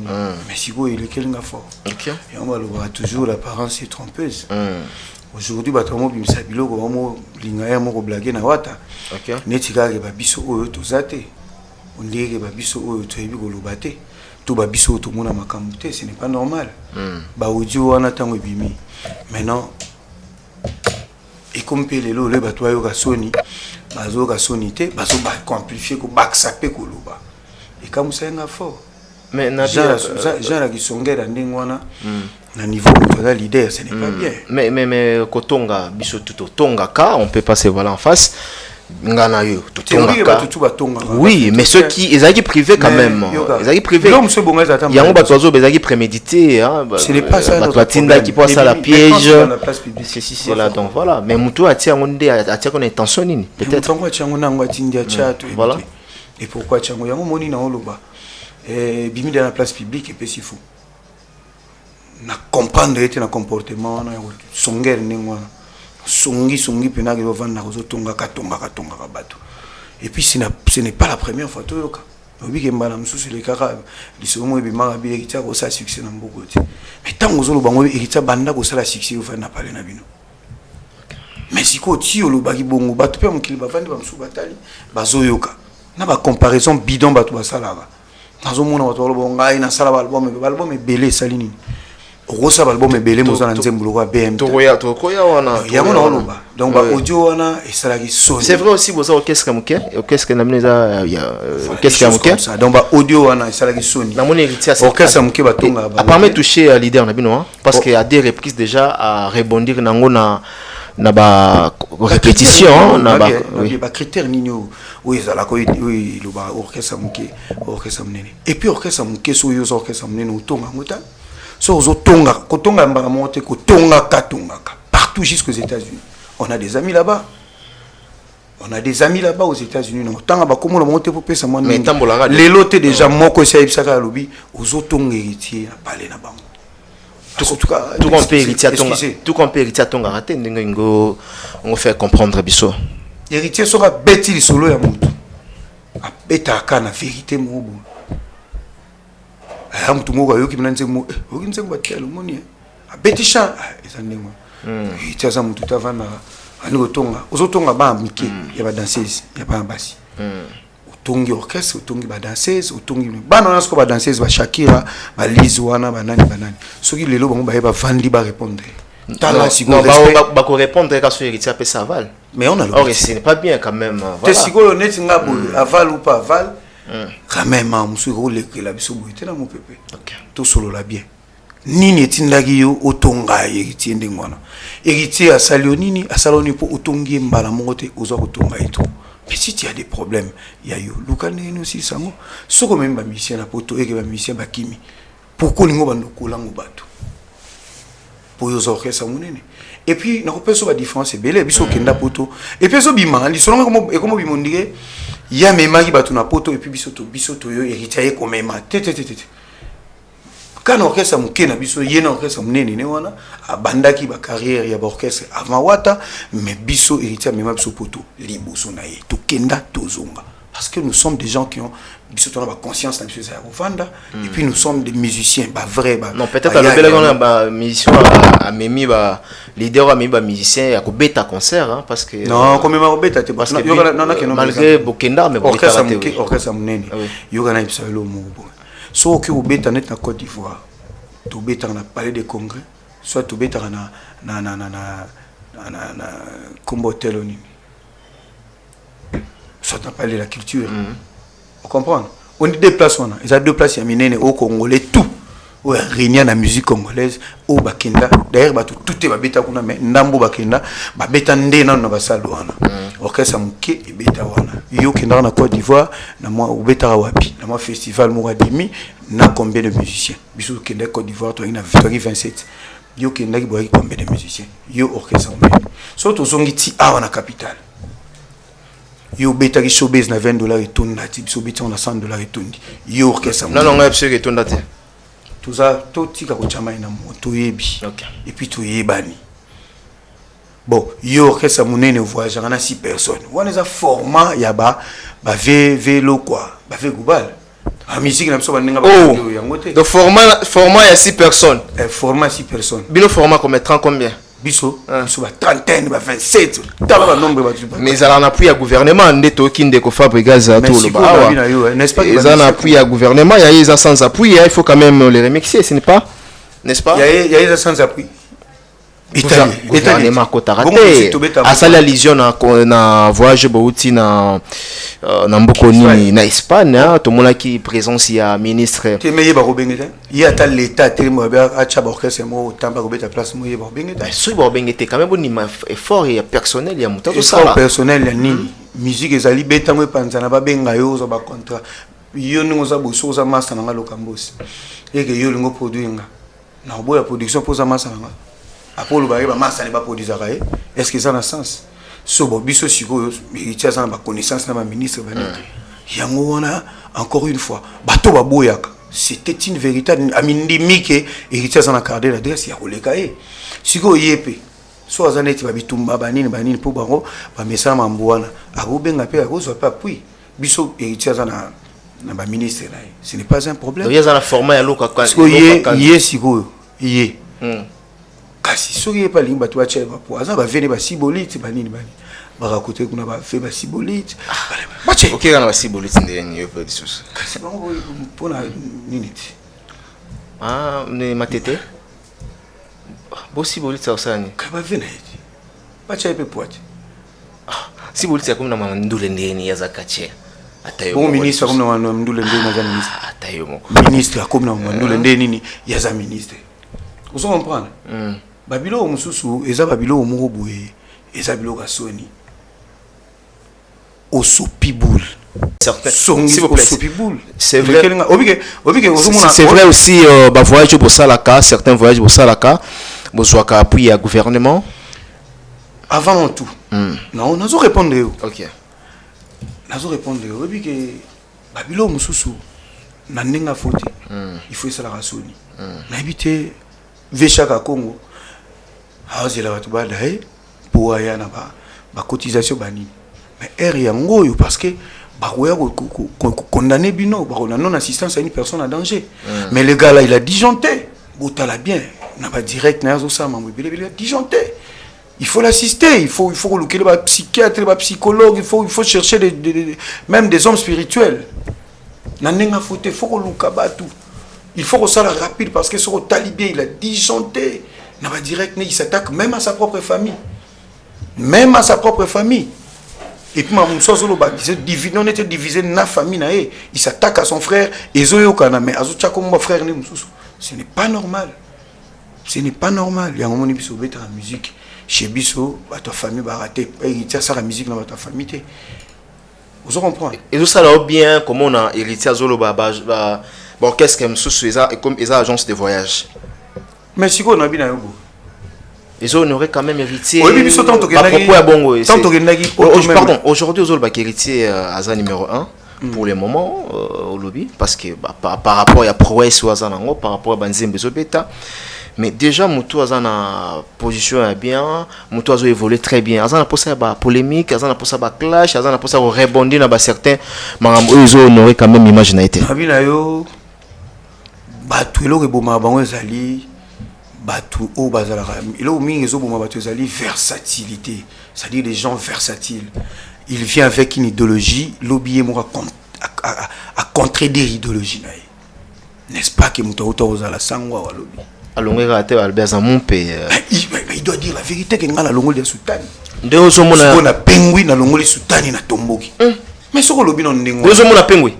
mais si vous il est quel nga fort et on va le voir toujours l'apparence est trompeuse. Aujourd'hui batomo bimisa biloko bamo lingaya moko blaguer na wata netika ke babiso oyo tozate ondeke babiso oyo toyebi koloba te to babiso to mona makambo te ce n'est pas normal ba audio wana tango ebimi maintenant et comme pelelo le bato ayo ka soni bazo ka soni te bazo ba amplifier ko backsape koloba et comme ça nga fort mais na ja la kisongera ndingwana na niveau de la leader ce n'est pas bien
mais kotonga biso tout tonga ka on peut passer voilà en face ngana yo tonga oui mais ceux qui ils privé quand même ils privé yango batozo bezaki prémédité hein
ce n'est pas ça
batinda qui passe à la piège c'est là donc voilà mais mutu atia ngonde atia kon intention nini
peut-être tongo atia ngonango atindia chat
voilà
et pourquoi tiango yango moni na oloba bimi dans la place publique et puis s'il faut na comprendre était na comportement na songer ningwa songi pena que vendre na tonga ka bato et puis ce n'est pas la première fois to yoka obi ke mbala msusu le kaka lisomo bi mara bi ekita ko sa succès na mboko ti mais tango zolo bango ekita banda ko sala succès o fa na parler na bino mais siko ti o lo baki bongo bato pe mokili bavandi ba msusu batali bazoyoka na ba comparaison bidon bato basala ba nazo mona bato lo bonga ina sala ba album belé salini Rosa album est belé mozana nzembulo kwa BM
tokoya wana
yango na oloba donc ba audio wana esalaki son
c'est vrai aussi boza orchestre na mneza ya orchestre ya muke
donc ba audio wana esalaki son
na moni héritier
orchestre muke batonga
ba pas toucher leader na bino parce qu'il y a des reprises déjà à rebondir nango na ba répétition na
ba critère nino oui ezala ko oui lo ba orchestre muke orchestre mnene et puis orchestre muke so yo orchestre mnene utonga ngota so tonga kotonga mbaka monte kotonga partout jusqu'aux États-Unis on a des amis là-bas aux États-Unis non tanga ba komo monte pour pesa moi les lots déjà moko ça ibsaka lobi ozotonga héritier na parler na bango
tout qu'on peut héritier tonga raté ndingo on fait comprendre biso
héritier sera beti li solo ya mutu a beta kana vérité mobu mutu moko ayoki mina nzembo oki nzembo batelo moni abetisha ezandengwa itaza mutu tavana ani kotonga ozotonga ba mike ya ba danseuse ya ba basi otongi orchestre otongi ba danseuse otongi bana nasko ba danseuse ba Shakira ba Liz wana banani soki lelo bango ba yeba vandi ba répondre tala siko
ba ko répondre ka so héritier pe saval
mais on a le
ce n'est pas bien quand même
voilà siko neti ngabo aval ou pas aval quand même monsieur rôle que la biso boité na mon pépé tout solo la bien nini etindaki yo otonga héritier ndengwana héritier a salionini a saloni pour otongi mbala mongote ozo otonga eto mais si tu as des problèmes il y a yo lukane no si sango soko même ba musicien na poto eke ba musicien ba kimi pourquoi lingo bando kolango bato pour yo orchestre munene et puis na ko peso ba différence belé biso kenda poto et puis so bima li solo comme bimondire ya memaki bato na poto et puis biso to yo héritier ko mema te Quand orchestre muke na biso yena orchestre munene ne wana abandaki ba carrière ya orchestre avant wata mais biso héritier même biso poto liboso na ye to kenda tozonga parce que nous sommes des gens qui ont biso tona ba conscience na biso ya kovanda et puis nous sommes des musiciens ba vrai ba
non peut-être à l'obel on ba musicien a memi ba leader a memi ba musicien ya ko beta concert hein parce que
non comme ma beta te parce
que malgré bokenda mais
orchestre munene yoga na biso lo mo so que au beta net na Côte d'Ivoire to beta na palais des congrès soit to beta na combo teloni soit na palais de la culture on comprend on dit deux places on a ils a deux places ya minene au Congolais tout ou réunion na musique congolaise au bakenda d'ailleurs ba tout est ba beta kuna mais ndambo bakenda ba beta ndena na basalo wana orchestre muke e beta wana yo kenda na Côte d'Ivoire na moi au beta wapi na moi festival Mouradimi na combien de musiciens biso kenda Côte d'Ivoire to ina victoire 27 yo kenda ki boy combien de musiciens yo orchestre muke so to zongi ti a na capitale yo beta ki showbiz na $20 et tout na ti biso beta na $100 et tout yo orchestre
non non absolument et tout na
tout ça tout tika ko chama ina moto yebi et puis tout yebani bon yo orchestre munene voyage na 6 personnes on les a format ya ba vélo quoi ba ve global la musique na biso ba ninga ba yangote
donc format ya 6 personnes
format 6 personnes
bilo format combien
biso biso ba trentaine ba 27 tala ba nombre ba
mais ça en appui à gouvernement ndeto kinde ko Fabregas tout le bas
n'est-ce pas
ils en appui à gouvernement il y a ils sans appui il faut quand même les remixer ce n'est pas n'est-ce pas
il y a sans appui
gouvernement kotarate asali allusion na voyage bouti na mbokoni na Espagne to mona ki présence ya ministre
temeye ba robengete il y a tal l'état tellement ba acha ba orchestre mo tamba ko beta place mo ye ba robengete
so ba robengete quand même boni effort ya personnel ya muto
to ça personnel ya nini musique ezali beta mo panzana ba benga yo zo ba contrat yo ningo za boso za master na lokambosi eke yo lingo produire nga na boya production pour za master nga Apollo ba massa ne ba produire est-ce que ça a un sens so bo biso siko héritier ça ba connaissance na ba ministre ba nete yango wana encore une fois bato ba boyaka c'était une véritable amindimi que héritier ça na carte d'adresse ya koleka siko yepe so azaneti ba bitumba banini pour bango ba message mambuana akobenga pe akozwa pa puis biso héritier ça na ba ministre là ce n'est pas un problème
il y a la format ya loka
quand siko kasi soki pa limba to acha ba poaza ba vene ba sibolite banini bani ba rakote kuna ba fe ba sibolite
bache OK kana ba sibolite ndeni yo pe disos
kasi bango pona nini ti
ne matete bo sibolite sa usani
ka ba vene ti bache pe poate
sibolite comme na mandule ndeni ya zakache atayo
bon ministre comme na mandule ndeni na za ministre
atayo moko
ministre comme na mandule ndeni ni ya za ministre vous comprenez babilo mususu eza babilo moko boye eza bilo ka soni osopiboul
certains
s'il vous plaît
c'est vrai
c'est
vrai aussi ba voyage pour salaka certains voyages pour salaka bozwaka appui à gouvernement
avant tout non nazo répondre
OK
nazo répondre obike babilo mususu na ndenga foti il faut ça la rasoni na habiter Vechaka Congo azela batu badaye pour aya na ba cotisation bani mais yango yo parce que ba koya condamner bino ba non assistance à une personne en danger mais le gars là il a disjoncté botala bien na ba direct na zo sama mo bile disjoncté il faut l'assister il faut que le psychiatre le psychologue il faut chercher même des hommes spirituels na nenga foté faut que luka batu il faut que ça soit rapide parce que sur le talibé il a disjoncté n'a pas direct il s'attaque même à sa propre famille et puis on était divisé na famille il s'attaque à son frère et zoyokana mais azocha comme mon frère ce n'est pas normal il y a un moment biso beta la musique chez biso ta famille va rater héritier ça la musique dans ta famille vous comprenez
et tout ça là bien comment on a héritier zolo bon qu'est-ce que mususu comme agence de voyage
mais si on a bien yobo
ils auraient quand même héritier
oui pardon
aujourd'hui aux autres héritier Aza numéro 1 pour le moment au lobby parce que par rapport à prouesse ou à Zanango, par rapport à Banzembe Zobeta. Mais déjà, Moutou a une position bien, Moutou a évolué très bien. Azana pour ça polémique, Azana pour ça clash, Azana pour ça rebondir dans certains. Ils ont honoré quand même l'image naïté.
Abinayo, batu elo reboma bango ezali, batu o bazala. Elo mingi ezo boma batu ezali versatilité, c'est-à-dire des gens versatiles. Il vient avec une idéologie, l'objet mora à contrer des idéologies naï. N'est-ce pas que Moutou a osé la sangwa ou lobby? Il doit dire la vérité que nga na longoli ya sultani.
Ndeo so mona
na pengui na longoli sultani na tomboki. Mais soko lobi non ndengo.
Ndeo so mona pengui.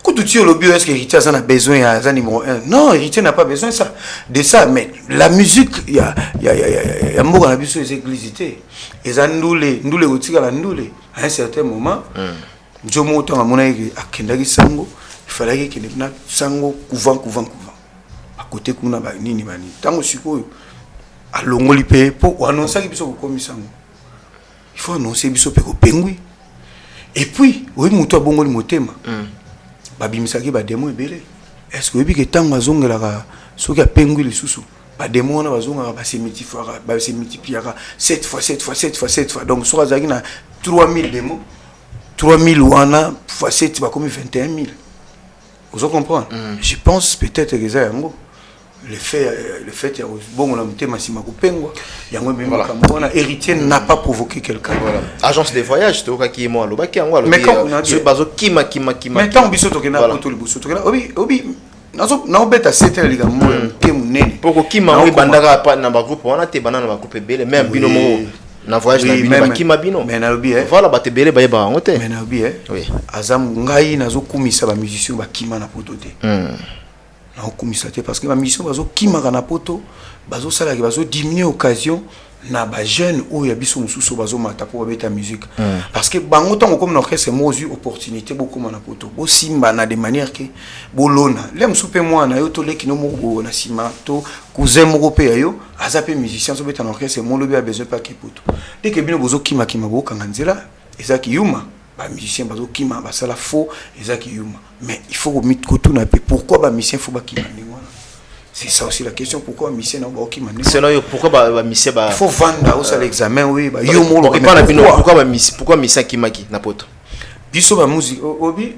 Quand tu lobby est-ce que héritier a besoin à un numéro 1? Non, héritier n'a pas besoin de ça, mais la musique il y a moko na biso les églises et ça ndule otika la ndule à un certain moment. Jomo to amona akendaki sango. Il fallait qu'il y ait un sango couvent. À côté kuna ba nini bani. Tango siko a longoli pe pour annoncer que biso ko sango. Il faut annoncer biso pe ko pengui. Et puis, oui muto bongoli motema. Ba bimisaki ba demo ebele. Est-ce que oui que tango azongela ka soki a pengui le susu. Ba demo na bazonga ba se multipliera 7 fois. Donc so azaki na 3000 demo. 3000 wana fois 7 va comme 21 000. Vous comprenez? Je pense peut-être que ça yango le fait bon on a monté massima kopengwa yango même comme héritier n'a pas provoqué quelqu'un.
Voilà. Agence de voyage to ka ki mo aloba ki yango alobi. Mais quand on a dit bazo kima.
Mais tant biso to kena poto le biso to kena obi na obeta c'était les gars mo ke munene.
Poko kima o bandaka pa na ba groupe wana te banana ba groupe bele même bino mo na voyage na bino ba kima bino.
Mais na lobi
voilà ba te bele ba yeba ngo te.
Mais na lobi oui. Azam ngai nazo kumisa ba musicien ba kima na poto te. Na kumisa te parce que ba musicien bazo kima na poto bazo sala ki bazo diminuer occasion na ba jeune ou ya biso mususu bazo mata pour beta musique. Parce que bango tango comme l'orchestre mo eu opportunité beaucoup na poto. Bo simba na de manière que bolona. Lem soupe moi na yo to leki no mo na sima to cousin mo pe yo azape musicien so beta na orchestre mo lobi a besoin pas que poto. Dès que bino bozo kima bo kanganzela ezaki yuma ba musicien bazo kima ba sala faux ezaki yuma. Mais il faut remettre koto na pe pourquoi ba musicien faut ba kima ndingwana. C'est ça aussi la question, pourquoi Missé n'a pas qui m'a dit.
C'est là pourquoi Missé
il faut vendre aussi l'examen oui bah
yo mo pourquoi Missé qui m'a qui n'importe.
Biso ba musique obi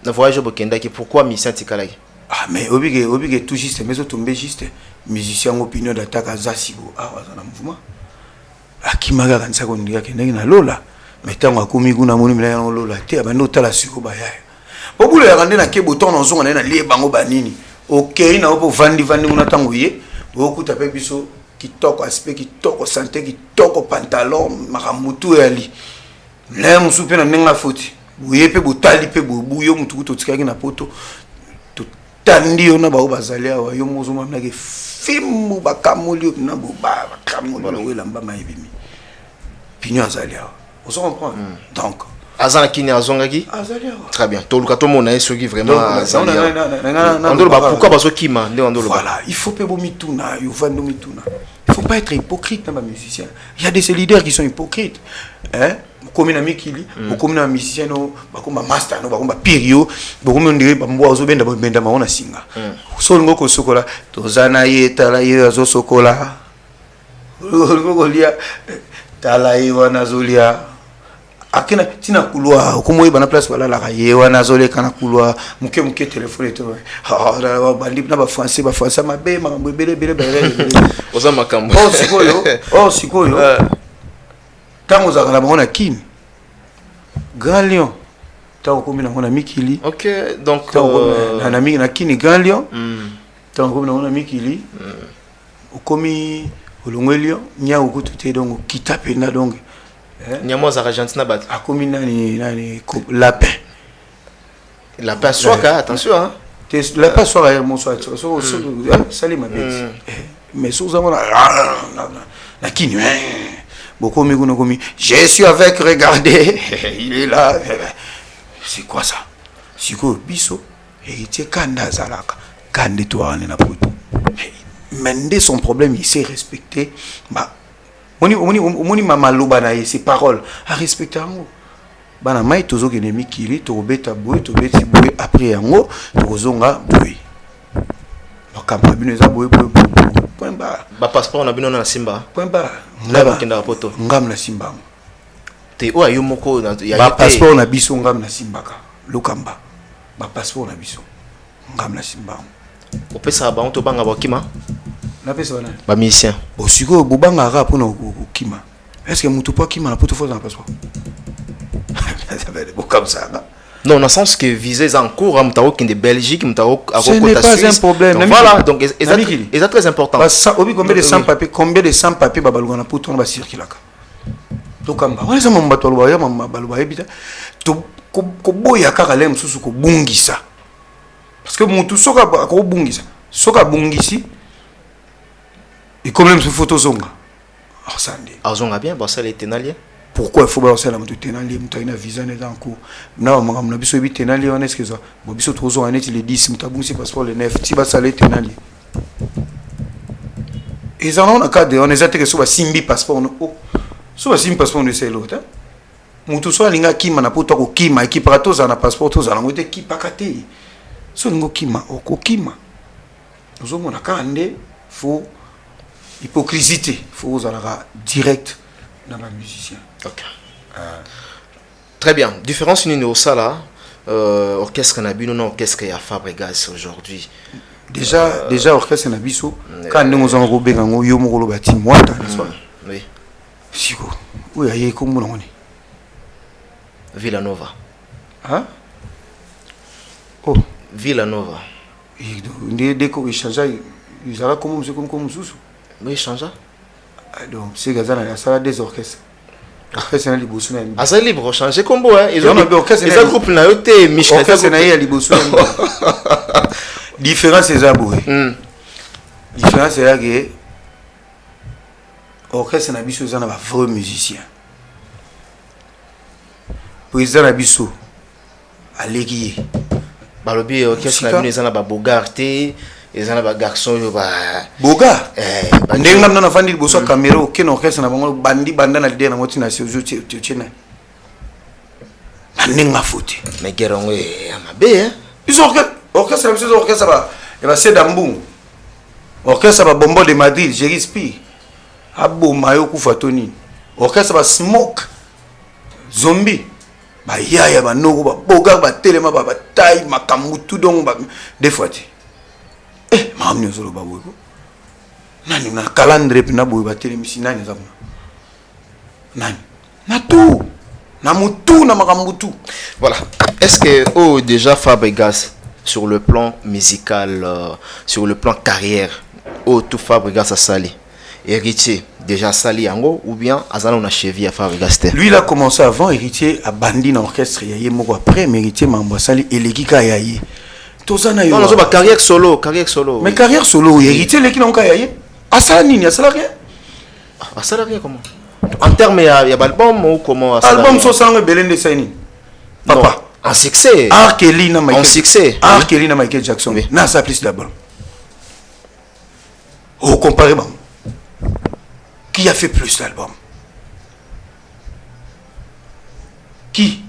na voyage bokenda qui pourquoi Missé tikala.
Ah mais obi tout juste mais au tomber juste musicien opinion d'attaque à Zasigo ah za na mouvement. Akimaga kanisa ko ndika kenda na lola mais tango akomi kuna moni mila na lola te abando tala siko ba ya. Bobule ya kande na ke bouton na zonga na lie bango banini. Ok, na opo vandi muna tango ye, beaucoup tapé biso kitoko aspect kitoko santé kitoko pantalon maramutu ali. Là musu pe na nenga foti. Buye pe botali pe buyo mutu to tikaki na poto. To tandi ona ba bazali awa yo muzuma na ke fimu bakamoli na boba bakamoli we lamba maibimi. Pinyo azali awa. Vous comprenez? Donc
Azana kini azongaki très bien toluka to mona esoki vraiment pourquoi baso kima nde ondolo
voilà il faut pas mituna yo vando mituna il faut pas être hypocrite dans ma musicien il y a des leaders qui sont hypocrites hein comme na mikili comme na musicien no bakoma master no bakoma pirio bakoma ndire bambo azobenda benda maona singa solongo ko sokola tozana yetala ye azo sokola ngolia tala ye wana zolia akena tina kulwa komoyi bana place wala la yewa nazole kana kulwa muke téléphone to bandi na ba français mabe makambo bele
oza makambo
sikoyo tango za kana bana kim Grand Lion tango komi na ngona mikili
OK donc
na mi na kini Grand Lion tango komi na ngona mikili komi olongwelio nya ukutu donc kitape na donc
Nyamo za Argentina bat.
A komi nani lapin.
Lapin soka attention hein.
Lapin soka mon soka sali ma bête. Mais sous amona na kini beaucoup mi kuna komi je suis avec regardez il est là. C'est quoi ça? Siko biso héritier kanda zalaka kande toi na poto. Mende son problème il s'est respecté bah Moni mama loba na ses paroles à respecter ngo bana mai tozo ke nemi kili to beta boy to beti boy après yango to zonga boy bakamba bino za boy point barre
ba passeport na bino na Simba
point barre
ngaba kenda poto
ngam na Simba
te o ayo moko ya
ba passeport na biso ngam na Simbaka lokamba ba passeport na biso ngam na Simba
opesa ba onto banga bakima
na pesa wana
ba musicien
bosiko bobanga ka pona kima est-ce que mutu pa kima na poto na passeport ça va être comme ça.
Non, dans le sens que viser en cours, qui est de Belgique,
ce n'est pas un problème.
Donc, voilà, donc c'est très important.
Combien de 100 papiers, babalugana pour toi va circuler. Donc comme on les a mon bateau loyer, mon balouaye bita. To boya kakale msusu ko bungisa. Parce que mon tout soka ko bungisa. Soka bungisi. Et comme même ce photo zonga. Ah ça dit.
Ah zonga bien, bon ça les tenaliers.
Pourquoi il faut balancer la moto tenali mutaina visa n'est en cours na mangam biso bi tenali on est-ce que ça bon biso trozo anet les 10 mutabunsi passeport le 9 ti ba salé tenali et ça on a cadre on est attaqué sur ba simbi passeport no so ba simbi passeport de c'est l'autre mutu so linga kima na poto ko kima équipe rato za na passeport to za na ngote ki pakate so ngo kima ko kima nous on a kande faut hypocrisie faut za la direct dans la musicien.
Ok. Très bien. Différence une au sala orchestre Nabiso non orchestre qu'il y a Fabregas aujourd'hui.
Déjà orchestre Nabiso quand nous avons robé gango yo mokolo bati mwata n'est-ce pas?
Oui.
Siko. Oui, aye comme on est.
Villanova.
Hein? Oh,
Villanova.
Et dès qu'on échange, ils allaient comme sous.
Oui, change.
Donc, c'est que ça a ça des orchestres. Orchestre na liboso na.
Asa libre changer combo hein.
Ils ont orchestre
na groupe na yote Michel.
Orchestre na ya liboso. Différence c'est ça boy. Différence c'est là que orchestre na biso za na ba vrai musicien. Président na biso aleki
balobi orchestre na bino za na ba Bogarté. Les gens là garçons
boga ndenga mna nafandi liboso caméra aucun orchestre na bango bandi banda na lidé na moti na sio tchena ndenga foti
mais gerongo ya mabe hein
ils orchestre na biso orchestre ba et ba Sedambou orchestre ba Bombo de Madrid Jérispi abo mayo kufatoni orchestre ba Smoke Zombie ba yaya ba noko ba boga ba telema ba taille makamutu donc ba des fois mamni solo baboy ko nani na calendrier pina boy ba telemisi nani zakuna nani na tout na mutu na makambutu.
Voilà, est-ce que déjà Fabregas sur le plan musical sur le plan carrière tout Fabregas a sali héritier déjà sali yango ou bien azana on a cheville à Fabregas?
Lui il a commencé avant héritier à bandi na orchestre yaye moko après héritier mambo sali elekika yaye.
Non, non, c'est carrière solo.
Mais carrière solo, héritier, les qui n'ont qu'à y aller. Ah, ça, n'y a ça rien.
Ah, ça, rien comment? En termes, il y a album ou comment?
Album, ça, c'est un Belen de Saini. Papa.
En succès.
Arkelina Michael.
En succès.
Arkelina Michael Jackson. Non, ça, plus d'album. Oh, comparément. Qui a fait plus d'albums? Qui?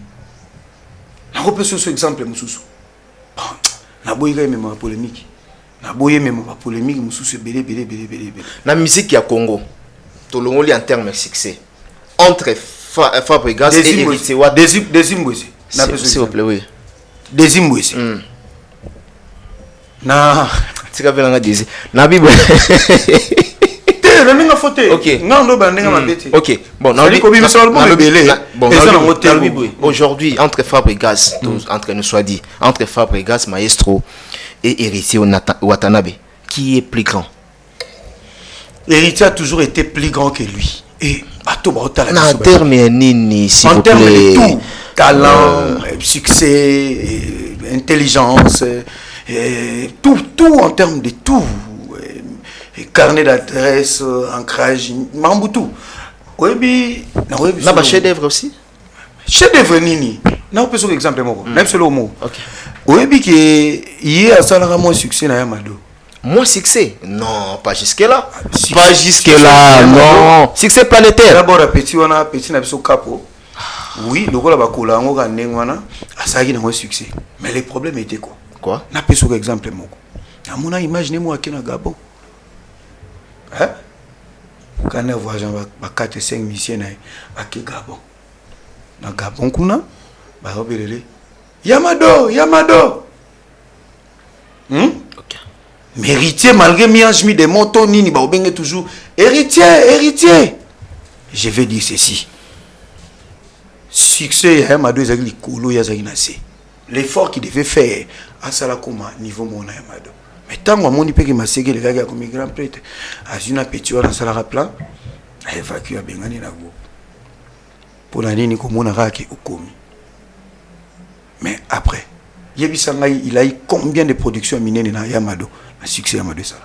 On peut sur ce exemple, Moussou. Na boye même ma polémique. Na boye même ma polémique mususu belé.
Na musique ya Congo. Tolongoli en termes de succès. Entre Fabregas et héritier wa
Desimbwese.
S'il vous plaît, oui.
Desimbwese. Na
tika velanga desi. Na bibo.
Ok.
Ok. Bon, aujourd'hui, entre Fabregas, entre nous soit dit, entre Fabregas, Maestro et Héritier Watanabe, qui est plus grand?
Héritier a toujours été plus grand que lui. Et
en termes
de tout, talent, succès, intelligence, tout en termes de tout. Carnet d'adresse, ancrage, Mambutu. Oui,
n'a pas chef d'œuvre aussi?
Chef d'œuvre nini. Non, peut-être exemple même c'est le mot. OK. Oui, que il y a ça là moins succès na Yamado.
Moins succès? Non, pas jusque là. Pas jusque là, non. Succès planétaire.
D'abord petit on a petit na biso capo. Oui, le rôle bakola ngo ka nengwana asaki na succès. Mais le problème était quoi?
Quoi?
Na peso exemple moko. Amona imaginez moi qui na Gabon. Hein? Quand on voit genre 4 5 missions à Gabon. Na Gabon kuna ba robelele. Yamado.
OK.
Mais héritier malgré miange mi des motos nini ba obenge toujours héritier. Je vais dire ceci. Succès Yamado ezaki likolo ya zaki na se. L'effort qu'il devait faire à Salakoma niveau mon Yamado. Mais tant qu'on m'a dit que ma ségue les gars comme grand prêtre, à une petite heure dans Salara plan, a évacué à Bengani la go. Pour la ligne comme on a raqué au commis. Mais après, il a eu combien de productions minées dans Yamado, le succès Yamado ça.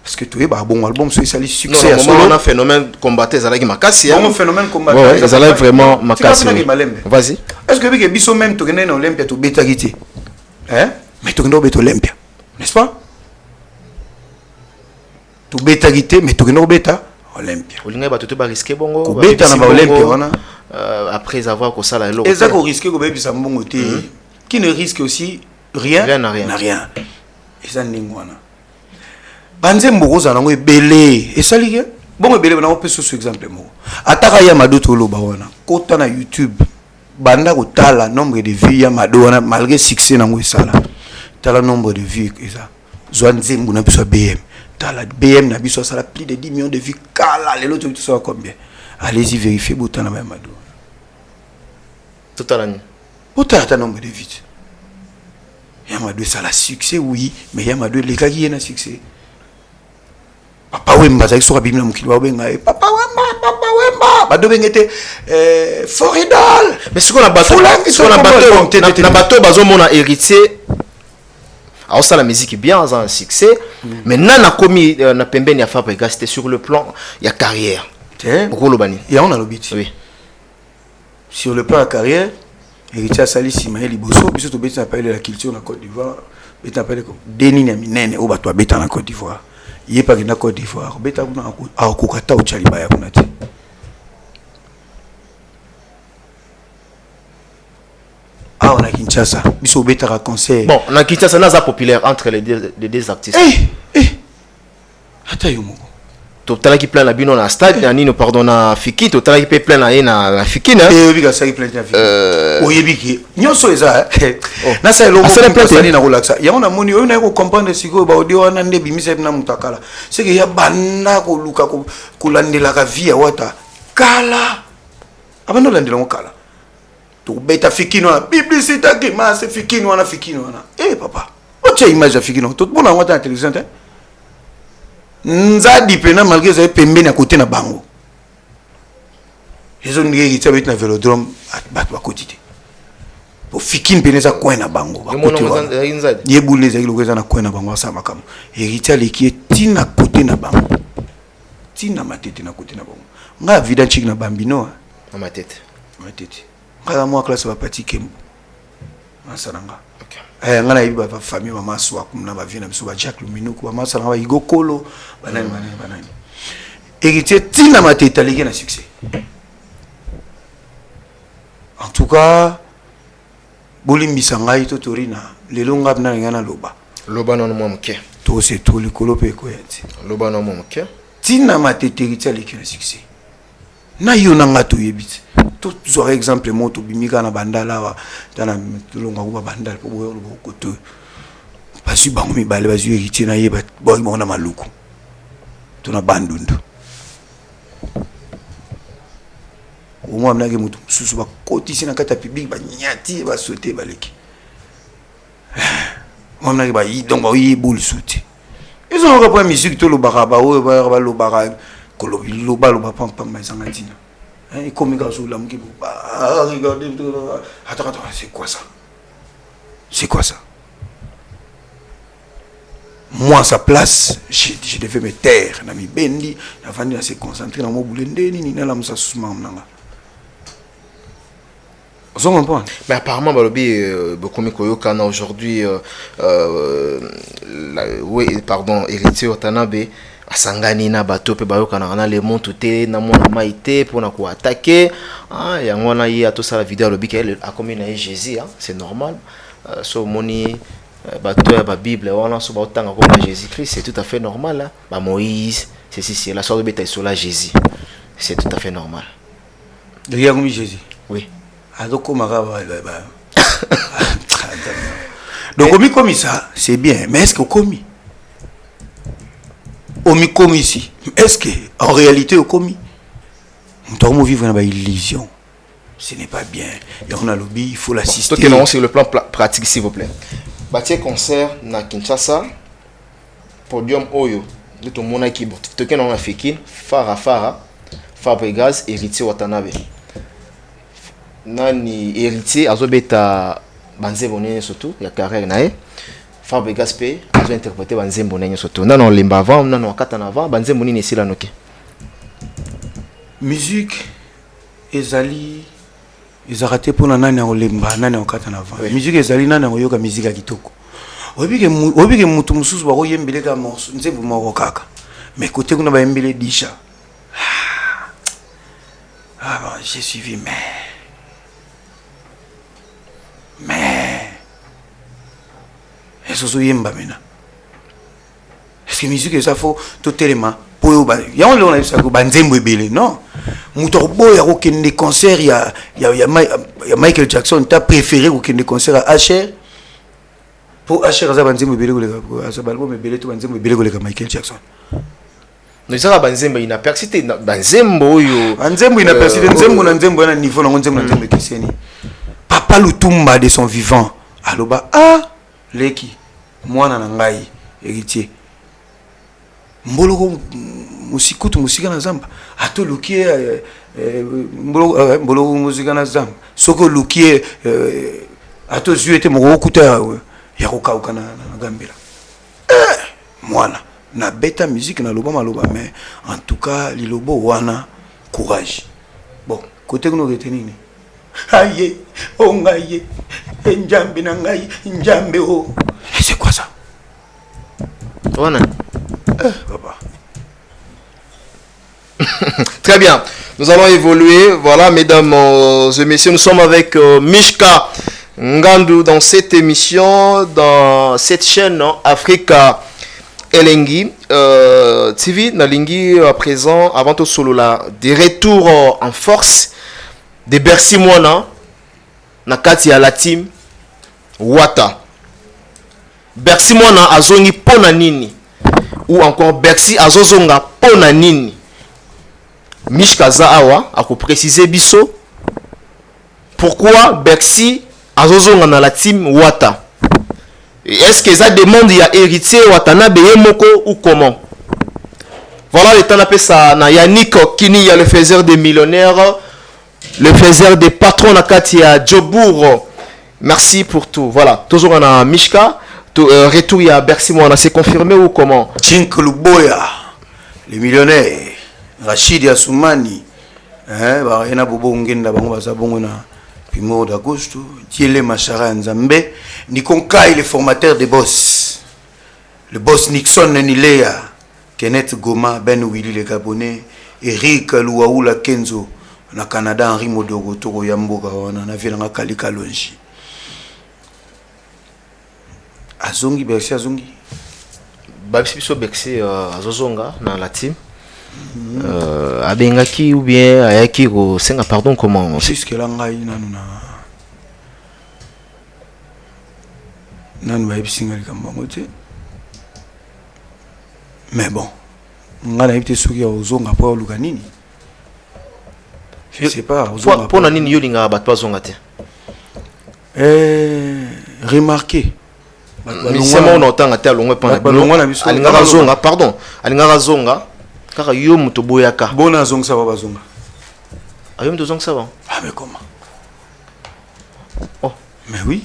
Parce que tu es un bon album, c'est le succès.
Non, on a un phénomène combattant, ça qui m'a cassé.
Un phénomène combattant.
Ouais, ça a vraiment m'a cassé. Vas-y.
Est-ce que tu as même tu es en Olympia, tu bêta guité? Hein? Mais tu es en Olympia. N'est-ce pas? Tu bêta guité, mais tu es en bêta Olympia.
Olinga ba tu risquer bongo.
Tu bêta na Olympia
après avoir que ça la
et ça qu'on risque que bébé ça bongo qui ne risque aussi rien n'a rien. Et ça n'ingwana. Banze mboza nango ebele et ça lié bon ebele na opé sur exemple mo ataka ya madoto lo bawana kota na YouTube banda ko tala nombre de vues ya madona malgré succès nango esala tala nombre de vues ça zwanze mbuna biso BM tala BM na biso sala plus de 10 millions de vues kala les autres tout ça combien allez-y vérifier botana ba mado
tout à l'année
botana nombre de vues Yamado ça la succès oui mais Yamado les gars qui est na succès Papa Wemba ça sera bimla mukili ba benga Papa Wemba ba do bengete Foridal
mais ce qu'on a battu na bateau bazo mona héritier alors ça la musique est bien ça un succès mais nana komi na pembeni ya Fabrega c'était sur le plan il y a carrière Rolobani
et on a l'obit
oui
sur le plan de carrière héritier Sali Simaël Liboso biso to beti na parler la culture na Côte d'Ivoire beti na parler comme Denis Minene o bato beta na Côte d'Ivoire il pas na Côte d'Ivoire beta kuna akukata o chaliba ya kuna te ah on a Kinshasa biso beta ra concert
bon na Kinshasa na za populaire entre les deux artistes
ata yo moko
totala qui plein la bino na stade na nino pardon na Fiki totala qui plein na Fiki na
biga ça qui plein na Fiki oyebiki nyonso eza na ça lo na relaxa ya on a moni on a ko comprendre siko ba audio na nde bimisa na mutakala c'est que ya banda ko luka ko landela ka via wata kala abando landela mo kala to beta Fiki no publicité qui ma c'est Fiki no na papa o che image ya Fiki no tout bon na wata télévision te nzadi pena malgré ça pembeni à côté na bango ils ont dit que tu na vélodrome bat ba côté pour Fiki pena za coin na bango ba côté yebule za kilo za na coin na bango ça makamo héritier leki tina côté na bango tina matete na côté na bango nga vida chik na bambino
na matete
nga moi classe ba pati kembo masananga ngana yiba ba famille mama swa kumna ba vina biso ba Jack Luminuku ba masana ba igokolo banani héritier tina matete leki na succès en tout cas bolimbisa ngai to torina lelo ngabna ngana loba
non mo mke
to se to likolo pe ko yati
loba non mo mke
tina matete héritier leki na succès na yo na ngato yebiti tout par exemple moto bimika na bandala wa tana tulonga kuba bandala po boyo lo koto pasu bango mibale bazu héritier na yeba boy mona maluku tuna bandundu au moins mnage moto susu ba kotisi na kata public ba nyati ba sauter baleki moi mnage ba yi donc ba yi boule sauter ils ont repris musique to lo baraba o ba lo bara kolobi lo ba pam pam ba zangatina et comme il sur l'homme qui regardez attends c'est quoi ça moi à sa place je devais me taire na mi bendi na vandi na se concentrer na mo boulende ni na la musa susuma mnanga on comprend
mais apparemment balobi beaucoup koyoka aujourd'hui oui pardon héritier Watanabe asangani na bato pe bayoka na le monte te na mona maite pour na ko attaquer ya ngona yi ato sala vidéo le bikel a comme na Jésus c'est normal so moni bato ya ba Bible wana so ba tanga ko na Jésus Christ c'est tout à fait normal ba Moïse c'est la sorte de bêta sur la Jésus c'est tout à fait normal
de ya comme Jésus
oui
adoko mara ba donc comme ça c'est bien mais est-ce que commis commis ici est-ce que en réalité au commis nous devons vivre dans une illusion ce n'est pas bien et on a lobby il faut l'assister
donc non sur le plan pratique s'il vous plaît bâtir concert na Kinshasa podium oyo de tout monde qui bon tout que on a fait kin Fara Fabregas héritier Watanabe nani héritier azobeta banzembo nene surtout ya carrière nae Fabregas pe azo interpréter banzembo nene surtout non lemba avant non katana avant banzembo nene sila noke
musique ezali raté pour nani ya lemba nani ya katana avant musique ezali nani ya yoka musique ya kitoko obike mutu mususu ba koyembele ka morceau nzembo moko kaka mais côté kuna ba yembele disha bon j'ai suivi mais est-ce que yemba mena est-ce que musique ça faut tout élément pour ya on a ça ko banzembo ebele non muto boya ko kende concert ya Michael Jackson t'as préféré ko kende concert à Asher pour Asher za banzembo ebele ko le ça balbo ebele to banzembo ebele ko le Michael Jackson
no ça banzembo ina persité banzembo yo
banzembo ina persité nzembo na nzembo na niveau na nzembo na nzembo keseni Papa Lutumba de son vivant aloba leki mwana na ngai héritier mboloko musikutu musika na zamba ato lukie mboloko musika na zamba soko lukie ato zuete moko kuta ya kokauka na gambela mwana na beta musique na loba maloba mais en tout cas lilobo wana courage bon côté que nous retenir aye ongaye njambe na ngai njambe o c'est quoi ça
wana
papa
très bien nous allons évoluer voilà mesdames et messieurs nous sommes avec Mishka Ngandu dans cette émission dans cette chaîne Africa Elengi TV Nalingi à présent avant tout solo là des retours en force de Bercy Mwana na kati ya la team Wata Bercy Mwana azongi pona nini ou encore Bercy azozonga pona nini Mishka za awa ako préciser biso pourquoi Bercy azozonga na la team Wata est-ce que ça demande ya héritier Watanabe moko ou comment voilà le temps d'appel ça na Yannick Kini ya le faiseur des millionnaires le faiseur des patrons na Katia Djobour merci pour tout voilà toujours on a Mishka retour ya Bercy Mwana c'est confirmé ou comment
Chink Luboya les millionnaires Rachid Assoumani ba ena bobo ngenda bango bazabongo na Pimo d'Augusto Tiele Machara Nzambe Nikonkai le formateur des boss le boss Nixon Nilea Kenneth Goma Ben Willy le Gabonais Eric Luaoula Kenzo na Canada Henri Modogo Toro Yamboka wana na vila ngakali kalonji azongi Bercy azongi
biso Bercy azozonga na la team abengaki ou bien ayaki ko senga pardon comment
c'est ce que la ngai nanu ba ebisinga likambango te mais bon ngana ibite soki ozonga po luka nini je sais pas
ozonga po na nini yolinga bat pas zonga te
remarqué
c'est mon otanga te alongwe pa alinga zonga pardon alinga zonga kaka yo muto boyaka
bona zonga ça va bazonga
ayo muto zonga ça va
mais comment
oh
mais oui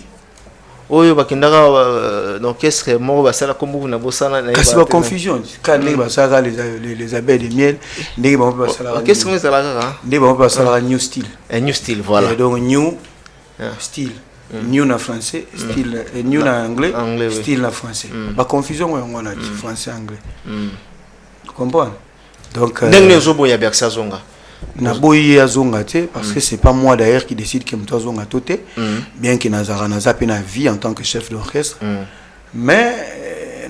oyo bakendaka l'orchestre moko basala kombo na bosana na
kasi ba confusion quand ndenge basala les abeilles de miel ndenge ba basala
orchestre mais sala kaka
ndenge ba basala new style
new style voilà
donc new style new na français style new na anglais style na français ba confusion ngo na français anglais comprends? Donc
ndenge zobo ya Berksa zonga
na boyi ya zonga te parce que c'est pas moi d'ailleurs qui décide que mto zonga toté bien que nazara na zape na vie en tant que chef d'orchestre mais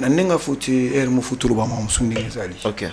na nenga futi mo futuro ba mo sundi ezali.
OK.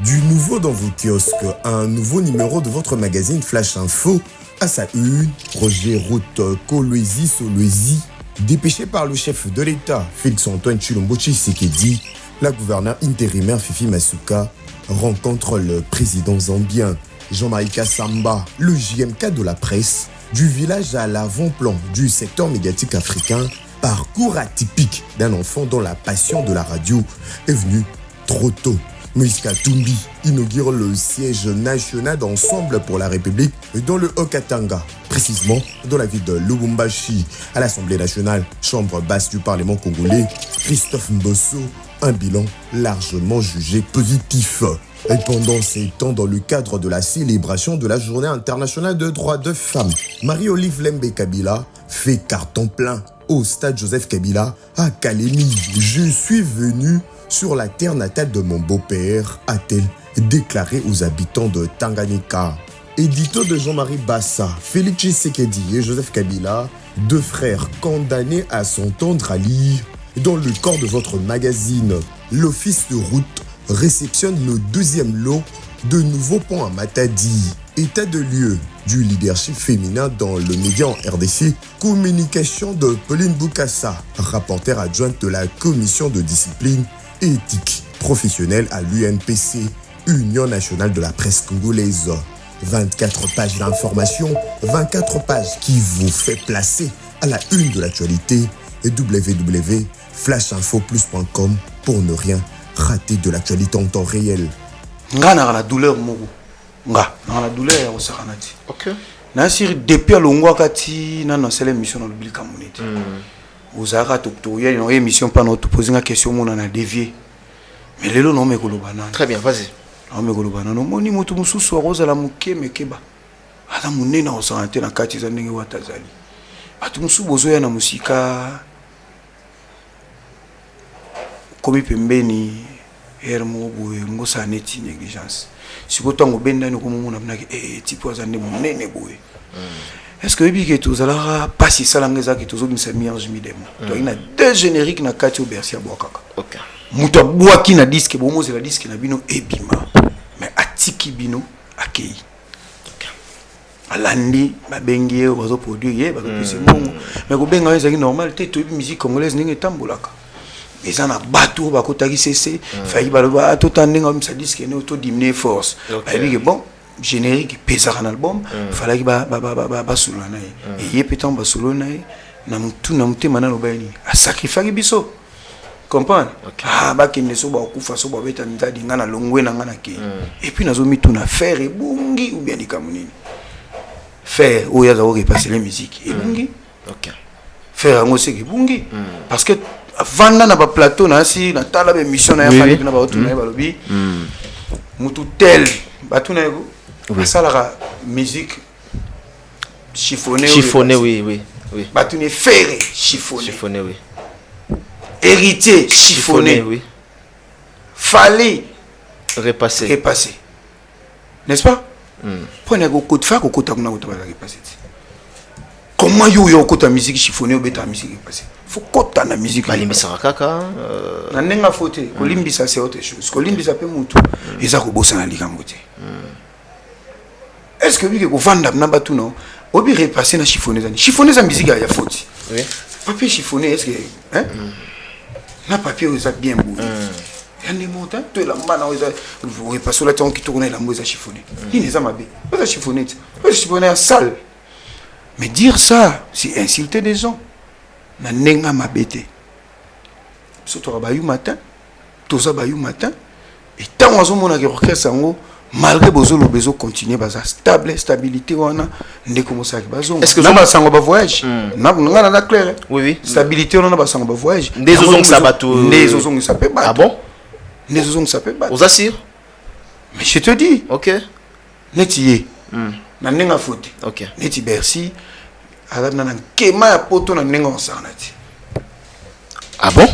Du nouveau dans vos kiosques, un nouveau numéro de votre magazine Flash Info. À sa une, Roger Route Kolwezi Solwezi, dépêché par le chef de l'État, Félix-Antoine Tshilombo Tshisekedi, la gouverneure intérimaire Fifi Masuka rencontre le président zambien Jean-Marie Kassamba, le JMK de la presse, du village à l'avant-plan du secteur médiatique africain, parcours atypique d'un enfant dont la passion de la radio est venue trop tôt. Moïse Katumbi inaugure le siège national d'Ensemble pour la République dans le Haut-Katanga, précisément dans la ville de Lubumbashi. À l'Assemblée nationale, chambre basse du Parlement congolais, Christophe Mbosso, un bilan largement jugé positif. Et pendant ces temps, dans le cadre de la célébration de la Journée internationale de droits de femmes, Marie-Olive Lembe Kabila fait carton plein au stade Joseph Kabila à Kalemi. Je suis venu sur la terre natale de mon beau-père, a-t-elle déclaré aux habitants de Tanganyika. Édito de Jean-Marie Bassa, Félix Tshisekedi et Joseph Kabila, deux frères condamnés à s'entendre à lire. Dans le corps de votre magazine, l'Office de route réceptionne le deuxième lot de nouveaux ponts à Matadi. État de lieu du leadership féminin dans le média en RDC, communication de Pauline Boukassa, rapporteure adjointe de la commission de discipline et éthique professionnelle à l'UNPC, Union nationale de la presse congolaise. 24 pages d'information, 24 pages qui vous fait placer à la une de l'actualité et www.flashinfoplus.com pour ne rien rater de l'actualité en temps réel.
Nga na la douleur moko. Nga na la douleur au saranati.
OK.
Na siri depuis longwa kati na na sele mission na lubili community. Ozara toktoya une émission pas nous poser une question mon na dévier. Mais lelo no me kolobana.
Très bien, vas-y.
No me kolobana no moni moto mususu roza la muke mekeba. Ata munena osante na kati za ndenge watazali. Atu musu bozoya na musika komi pembeni hermo boye ngosa neti négligence. Sikotango benda ni komona mnaki tipo azande munene boye. Est-ce que biké tozala pas si salangeza ki tozobimisa mierge midemo. Donc il y a deux génériques na kati au Bercy Boakaka.
OK.
Muto boaki na disque bomo la disque na bino ebima. Mais atiki bino akei. Alandi babengi bazo produire bazo pese mbongo. Mais ko benga ezaki normal te to musique congolaise ninge tambolaka. Eza na bato bakotaki cc fayi baloba to tandinga misa disque ne auto diminuer force. Babi bon générique pesaka na album falaki ba solo na ye. Et pétant ba solo na ye na mutu na mutema na lobani a sacrifier biso. Comprendre? Ah ba kende so ba okufa so ba beta ndadi ngana longwe na ngana ke. Et puis nazo mitu na faire ebungi ou bien dikamunini. Faire oya za oke passer les musiques ebungi.
OK.
Faire ngo se ebungi parce que vanda na ba plateau na si na tala be mission na ya fali na ba otu na ba lobi. Mutu tel batu na yego. Ça la musique chiffonnée.
Chiffonnée, oui.
Batu ne ferré chiffonné.
Chiffonné, oui.
Héritier chiffonné,
oui.
Fallait
repasser.
N'est-ce pas? Prenez un coup de fer, au côté de la repasser. Comment yo côté musique chiffonnée ou bêta musique repasser? Faut côté la musique.
Balimbisa kaka.
Na nenga foté. Kolimbisa c'est autre chose. Kolimbisa pe mutu. Eza ko bossa na likambote. Est-ce que vous avez vendre na batu non obi repasser na chiffonner za chiffonner za musique ya faute.
Oui.
Papier chiffonné est-ce que hein na papier ça bien beau. Il y a des montants de la mana vous repasser la temps qui tourne la mouza chiffonner. Il n'est jamais bien. Pas chiffonner. Pas chiffonner sale. Mais dire ça c'est insulter des gens. Na nenga mabete. Surtout rabayu matin. Toza bayu matin. Et tant ozo mona ke orchestre ngo malgré bozolo bezo continuer baza stabilité wana ndeko mosaki bazo est-ce que na basango ba voyage na ngana na clair
oui
stabilité wana basango ba voyage
des ozong sabato
des ozong sapé ba
ah bon
des ozong sapé ba
vous assure
mais je te dis
OK
netiye na nenga faute
OK
neti Bercy ala na kema ya poto na nenga onsanati
ah bon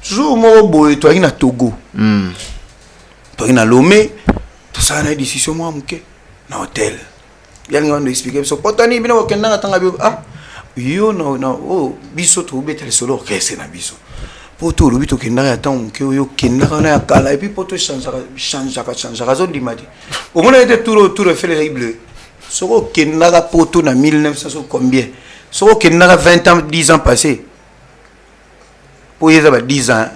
jour moko boye toyaki na Togo toyaki na Lomé tosala na décision mwa moke na hôtel yalinga wana expliquer biso potani bino kokendanga tanga bio yo na biso tobetela solo orchestre na biso poto lobi tokendaka ya ntango moke oyo okendaka na ya kala et puis poto changeaka azondima te omona ete tout refait les bleu soko okendaka poto na 1900 combien soko okendaka 20 ans 10 ans passé pour y avoir 10 ans,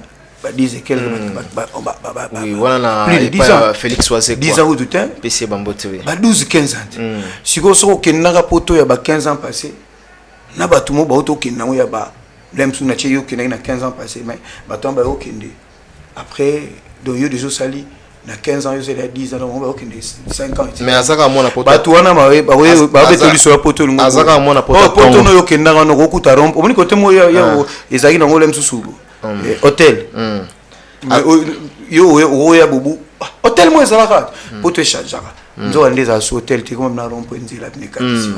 10 et quelques
oui, voilà,
plus de 10 ans.
Félix Oisé
10 ans ou tout temps.
PC Bambote.
12 15 ans. Si vous avez 15 ans passé, na batu mo ba auto kenda ya ba lem suna che yo kenda na 15 ans passé mais batu ba okende. Après do yo déjà sali na 15 ans yo c'est 10 ans on va okende 5 ans.
Mais azaka mona poto.
Batu wana ba betoli so poto lungu.
Azaka mona poto.
Poto no yo kenda na ko kuta rompo. Omoni kote mo ya ezaki na ngolem susu. Hôtel. Yo ya bubu. Hôtel mo ezalaka. Poto echangeaka. Nzo andeza so hôtel te comme na rompo nzela bneka ici.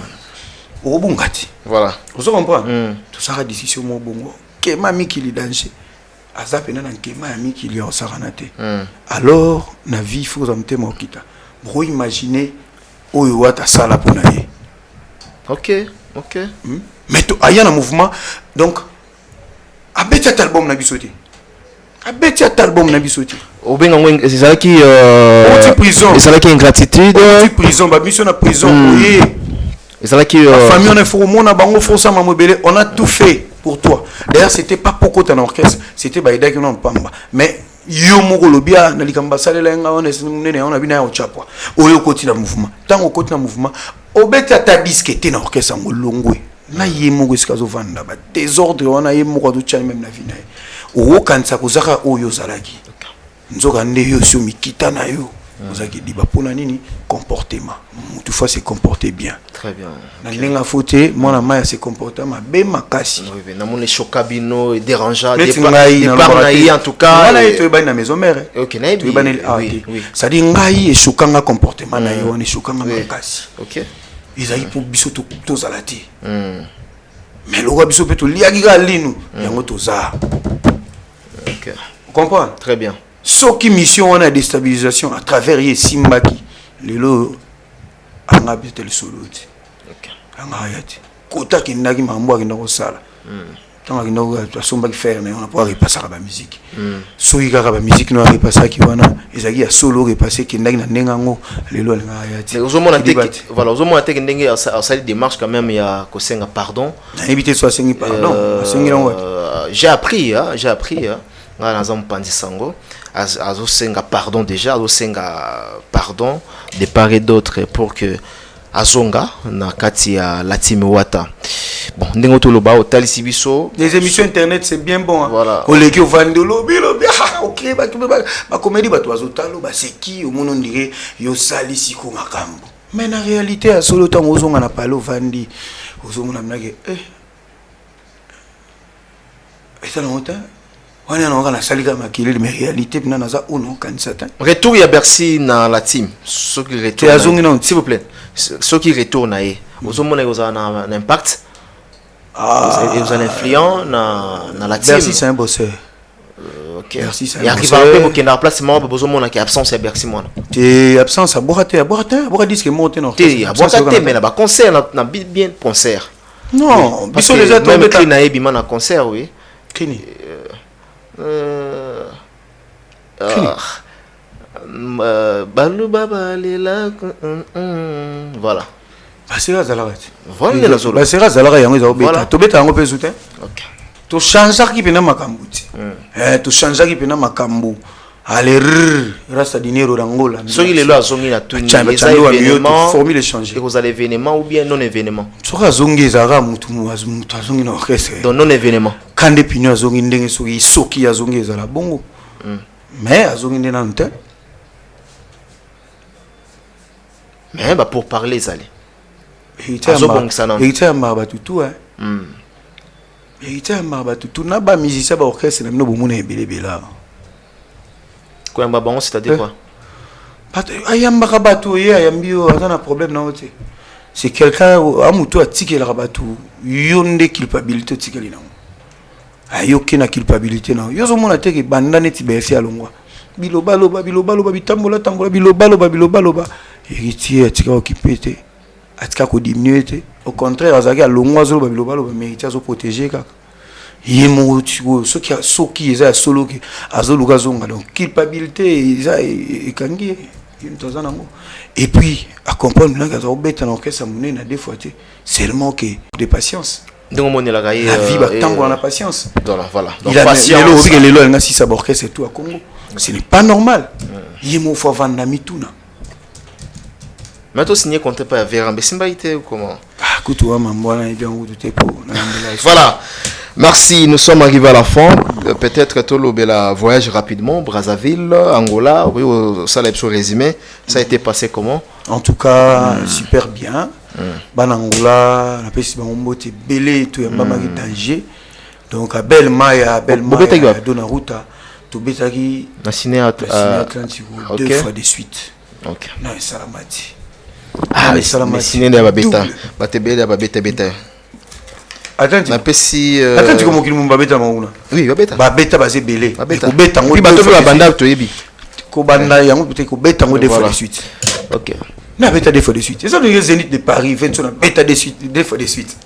Obungati. Voilà. Vous comprenez? Tout ça a décision mon bongo. Kema mi qui li danger. Azapena na kema mi qui li osaranate. Alors na vie faut amte mo kita. Bro imaginer oyo wata sala pona ye.
OK.
Mais to aya na mouvement donc abeti album na bisote. Abeti album na bisote.
Obenga ngwe c'est ça qui
prison.
C'est ça qui ingratitude.
Prison ba mission na prison oui.
Et c'est là qui
la famille on est fou mon bango força mamobele on a tout fait pour toi. D'ailleurs c'était pas pourquoi ton orchestre, c'était baïda qui non pamba. Mais yo moko lobia na likamba salela nga on est nene on a bina au chapwa. Oyo koti na mouvement. Tant au koti na mouvement, obeti ata disque te na orchestre ngolongwe. Na ye moko sikazo vanda ba désordre on a ye moko do tchani même na vina. O kansa kozaka oyo zalaki. Nzoka nde yo so mikita na yo. Vous avez dit, nini comportement. Toutefois, se comporter bien.
Très bien.
N'a fauté, moi, la main se comporter ma bien ma casse.
Oui, na mon chocabino et dérangeant.
Des
en tout cas.
Voilà, tu es dans la maison mère.
Ok,
oui. Ça dit, ngai et choquant comportement na yo, on est choquant ma casse.
Ok.
Ils aillent pour biso to zalati. Mais le roi biso peut tout liagiga linu, yango to za.
Ok.
Vous comprenez?
Très bien.
Ce qui mission on a déstabilisation à travers les Simbaki les lots en habité le solo ok en ayati kota qui n'a qui mambo qui n'a pas ça tant que nous tu as somba qui faire mais on a pas repasser la musique so il y a la musique nous a repasser qui wana ezaki a solo repasser qui n'a nengango les lots en ayati
mais aux hommes voilà aux hommes attaque ndenge à ça démarche quand même il y a kosenga pardon
éviter soit sengi pardon
j'ai appris dans un pandisango azo senga pardon déjà azo senga pardon de part et d'autre pour que azonga na kati ya Latime Wata bon ndenge to loba o talisi biso
les émissions internet c'est bien bon
voilà
o leki o vandelo bilo OK ba comédie ba to azotalo ba seki o mono ndire yo salisi ko makambo mais na réalité a solo temps ozonga na palo vandi ozonga na mnake ça longtemps on est en salika makilele mais réalité bina naza ono kanisata
retour ya Bercy na Latime ce qui retourne s'il vous plaît ce qui retourne aí vous avez un impact vous avez influent na Latime
Bercy c'est un bosseur
OK Bercy c'est un bosseur et arrive après que na place moi besoin mon qui absence ya Bercy moi
t'es absence à borater disque monter non
t'es à borater mais là concert na bien concert
non
biso les autres même qui na ebima na concert oui
kini
balu baba lela voilà
basera zalagati
voilà la solo
basera zalaga yango za obeta to beta yango pe zute
OK
to changer ki pena makambu ti to changer ki pena makambu aller rasta dinero d'Angola
so il est là zongi na tuni
les événements formule changer
et vous allez événement ou bien non événement
so ka zongi zara mutu azongi na orchestre
donc non événement
kande pino azongi ndenge soki azongi ezala bongo mais azongi ndena nte
mais bah pour parler zali
Héritier Marba Tutu Héritier Marba Tutu na ba musicien ba orchestre na bino bomona ebele bela
quoi ba bon c'est-à-dire quoi
ayamba ka bato ye ayambio azana problème na ote c'est quelqu'un amuto atike la bato yonde culpabilité tikeli na ayoki na culpabilité na yo zo mona te ke banda neti BFC alongwa biloba bitambola biloba héritier atika occupé te atika ko diminuer te au contraire azaki alongwa zo biloba méritier zo protéger kaka yemo soki eza solo ki azoluka zonga donc culpabilité eza ekangi et puis à comprendre que ça obéit en orchestre monnaie des fois seulement que de patience.
Donc on est là
la vie va tant pour la patience.
Voilà.
Donc patience. Il a les si ça orchestre et tout à Congo. Ce n'est pas normal. Il me faut vendre mituna.
Mais toi signé contre pas vers mais c'est pas été comment.
Ah écoute moi mbona bien où tout est pour.
Voilà. Merci, nous sommes arrivés à la fin. Peut-être tout le voyage rapidement, Brazzaville, Angola, oui, ça l'a résumé. Ça a été passé comment?
En tout cas, super bien. Angola, la paix, c'est belé, tout est pas mal danger. Donc à Belmaya, Donaruta, tout bétagi.
La ciné
Atlantique 2 fois de suite.
Ok.
Non, salamati.
Ah, mais ciné de Babeta, Batebele, Babeta.
Attends,
si
attends, comment qu'il m'a bêta mauna.
Oui, babeta.
Babeta basé belé.
Babeta.
Babeta ngo.
Puis bateau la banda to yebi.
Ko banda yango peut-être ko beta ngo deux fois de suite.
OK.
Na beta deux fois de suite. C'est ça le Zénith de Paris, 20 sur la beta de suite, deux fois de suite.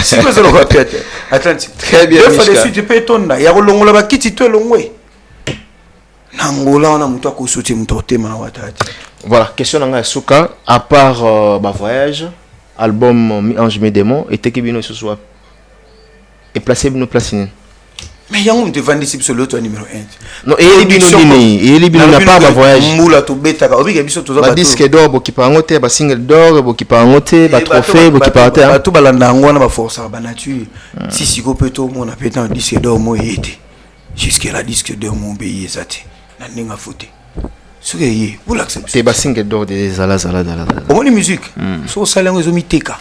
C'est quoi ça le répète. Attends.
Très bien.
Deux fois de suite, tu peux étonner. Ya rolongola ba kiti to longwe. Nangola on a muto ko sauter muto tema na watati.
Voilà, question nanga suka à part ma voyage, album Ange mes démons et tekebino ce soir. Et placé nos placines.
Mais yango te vandi sur l'autre numéro 1.
Non, et les bino n'a pas ma voyage.
Moula to beta ka obi biso to za
ba disque d'or bo ki pa ngote ba single d'or bo ki pa ngote ba trophée bo ki pa ngote.
Ba to balanda ngwana ba force ba nature. Si siko peto mo na peta disque d'or mo yete. Jusqu'à la disque d'or mo be yezate. Na ninga foté. Ce que y vous l'acceptez.
C'est ba single d'or de zala.
Au moins musique. So salango zo miteka.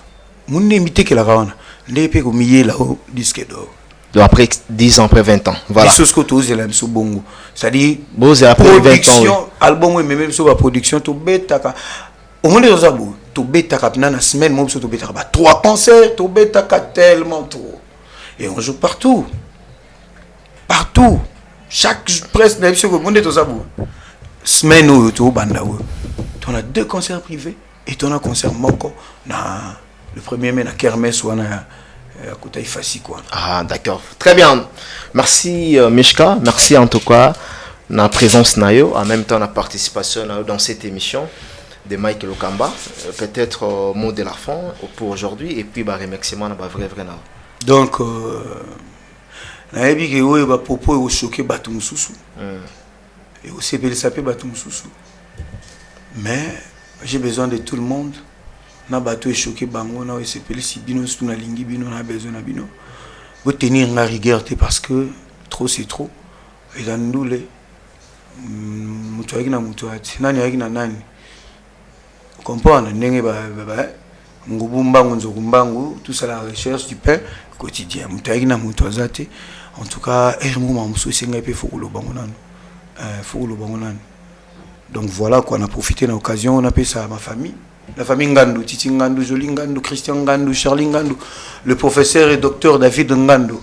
Munne miteka la kawana. Ndépé ko miye là au disque d'or.
Donc après 10 ans, après 20 ans. Voilà.
C'est-à-dire,
production,
album, même sur la production, tu bêta. Au moins, les autres, tu bêta, la semaine, moi, tu bêta, 3 concerts, tu bêta, tellement trop. Et on joue partout. Partout. Chaque presse, tu as semaine où tu es banda. Tu as 2 concerts privés et tu as un concert moko. Le premier, mais la Kermesse ou
Ah, d'accord. Très bien. Merci Mishka. Merci en tout cas la présence nayo, en même temps la participation dans cette émission de Mike Lokamba. Peut-être mot de la fin pour aujourd'hui et puis remerciement na vrai.
Donc nayebi ke oyo ba popo o choquer batu mususu. Et aussi bel sapé batu mususu. Mais j'ai besoin de tout le monde. Na bato est choqué bango na sepeli si bino tout na lingi bino na besoin na bino vous tenir la rigueur parce que trop c'est trop et dans nous les mutu na mutu ati nani avec na nani comprendre ndenge ba ngubumbangu nzokumbangu tout ça la recherche du pain quotidien mutu avec na mutu azate en tout cas ermo mamuso senga pe fokolo bango nanu donc voilà quoi on a profité de l'occasion on a payé ça à ma famille. La famille Ngandou, Titi Ngandou, Jolie Ngandou, Christian Ngandou, Charlie Ngandou, le professeur et docteur David Ngandou,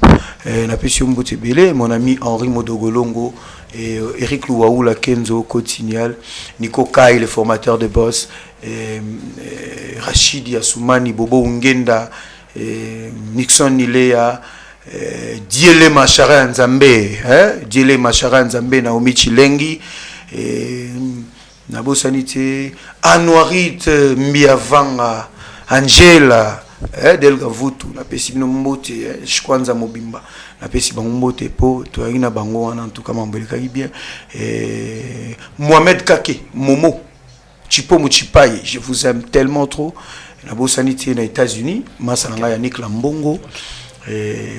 mon ami Henri Modogolongo, et Eric Louaoula Kenzo, Code Signal, Nico Kai, le formateur de Boss, Rachid Yassoumani, Bobo Ngenda, Nixon Nilea, Diele Machara Nzambe, Diele Machara Nzambe, Naomi Chilengi, Nabo Sanité, Anouarit Mbiavanga, Angela, Delga Vutu, la Pessi Mbote, Shkwanza Mobimba, la Pessi Bambote Po, Toarina Bango, en tout cas, Mambelka bien, Mohamed Kake, Momo, Chipo Mouchipaye, je vous aime tellement trop. Nabo Sanité aux États-Unis, Masanga Yannick Lambongo,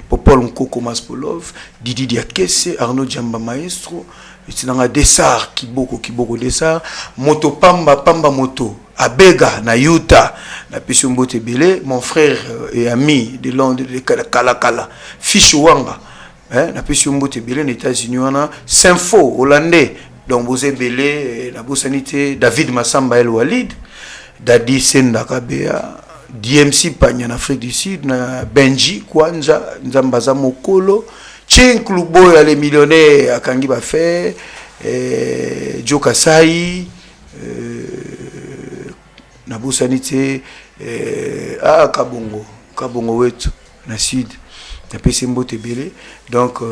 Popol Nkoko Maspolov, Didi Diakese, Arnaud Djamba Maestro. Itinanga Dessar, Kiboko Dessar, Moto Pamba Moto, Abega, na Utah, na Pesumbo Tebele, mon frère et ami de Londres, de Kalakala, Fichouanga, na Pesumbo Tebele, aux États-Unis, Sinfo, Hollandais, donc Bosé Belé, la Bossanité, David Massamba El Walid, Dadi Senda Kabea, DMC Pagna en Afrique du Sud, na Benji Kwanja, Nzambaza Mokolo, Chinkluboy les millionnaires à Kangi Bafé, Joe Kasai, Nabou Sanité, Kabongo wetu na sud. Donc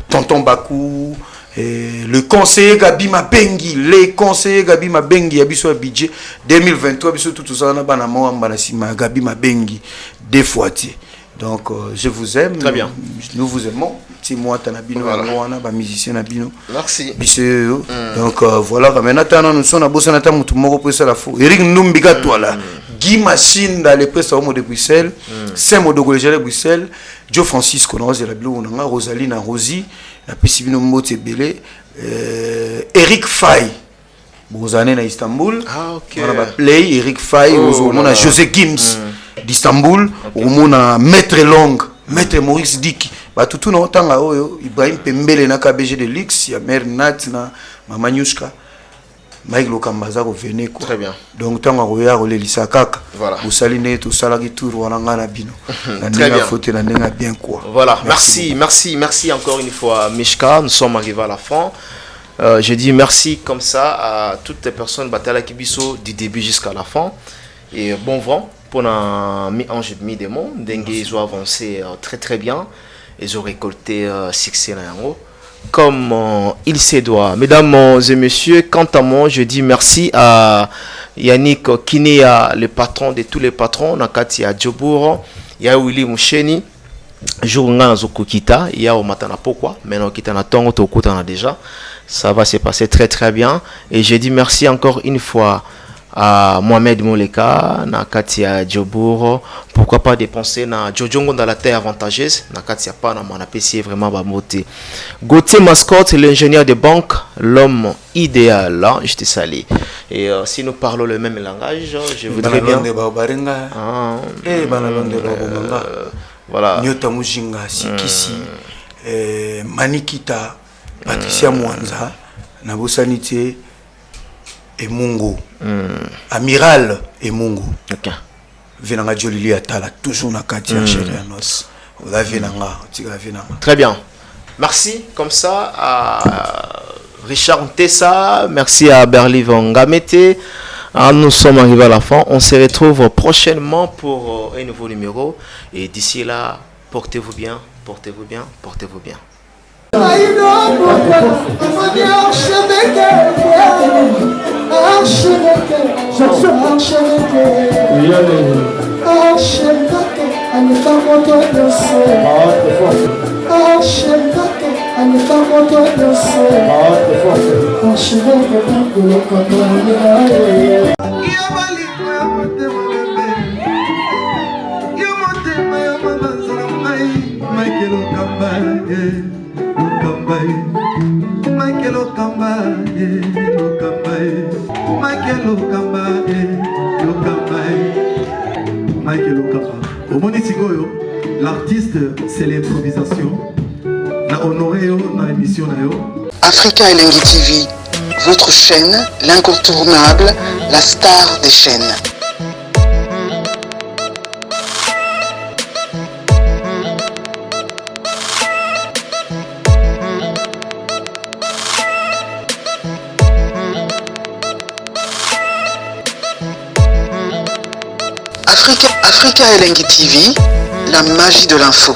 Tonton Bakou, le conseiller Gabi Mabengi, les conseillers Gabi Mabengi, Abisso a budget 2023, Abisso tout ça, Gabi Mabengi, des fois. Donc je vous aime.
Très bien.
Nous vous aimons. C'est moi, Tanabino, voilà. Musicien Nabino.
Merci.
Donc voilà, maintenant nous sommes à Bossanata Moutoumoro pour ça la fou. Eric Numbiga, toi là. Guy Machine dans les presses de Bruxelles, Saint-Modogo de Bruxelles, Joe Francisco, Rosaline Rosie, la Pessibino Mote Belé, Eric Fay, Bozané à Istanbul, on a Play, Eric Fay, on a José Gims d'Istanbul, on a Maître Long, Maître Maurice Dick, tout le temps, Ibrahim Pembele na KBG de Lix, il y a Mère Nat, Mamanyushka. Mike Lokambaza revenait quoi.
Très bien.
Donc tant qu'on regarde les lisakak.
Voilà.
Vous salinez tout ça là qui tourne on a na bino.
Très bien.
Faute la nenga bien quoi.
Voilà. Merci encore une fois Mishka. Nous sommes arrivés à la fin. Je dis merci comme ça à toutes les personnes Batala Kibiso du début jusqu'à la fin. Et bon vent pour la mi-ange et mi-démon. Dengue ils ont avancé très très bien. Ils ont récolté succès là en haut. Comme il se doit. Mesdames et messieurs, quant à moi, je dis merci à Yannick Kinéa, le patron de tous les patrons, Nakati à Djobouro, il y a Willy Moucheni, Journal Zokokita, il y a Omatana Pokwa, maintenant Kitana Tongo Tokutana déjà. Ça va se passer très très bien. Et je dis merci encore une fois à Mohamed Moleka, Nakati à Djobouro. Pourquoi pas dépenser na Jojongo dans la terre avantageuse, Nakati à pas na manapesi vraiment bamoté. Gauthier Mascotte, l'ingénieur de banque, l'homme idéal, là, je te salue. Et si nous parlons le même langage, je voudrais bien. Voilà.
Nyota Mujinga, Sikisi, Manikita, Patricia Mwanza, Nabosanité et Mungo. Amiral et Mungo.
Ok.
Venanga Jolili Atala, toujours na Katia Chérianos.
Très bien. Merci comme ça à Richard Ntessa, merci à Berly Vangamete. Nous sommes arrivés à la fin. On se retrouve prochainement pour un nouveau numéro. Et d'ici là, portez-vous bien, portez-vous bien, portez-vous bien.
L'artiste, c'est l'improvisation. Na honoré dans l'émission.
Africa Elengi TV, votre chaîne, l'incontournable, la star des chaînes. Africa Elengi TV, la magie de l'info.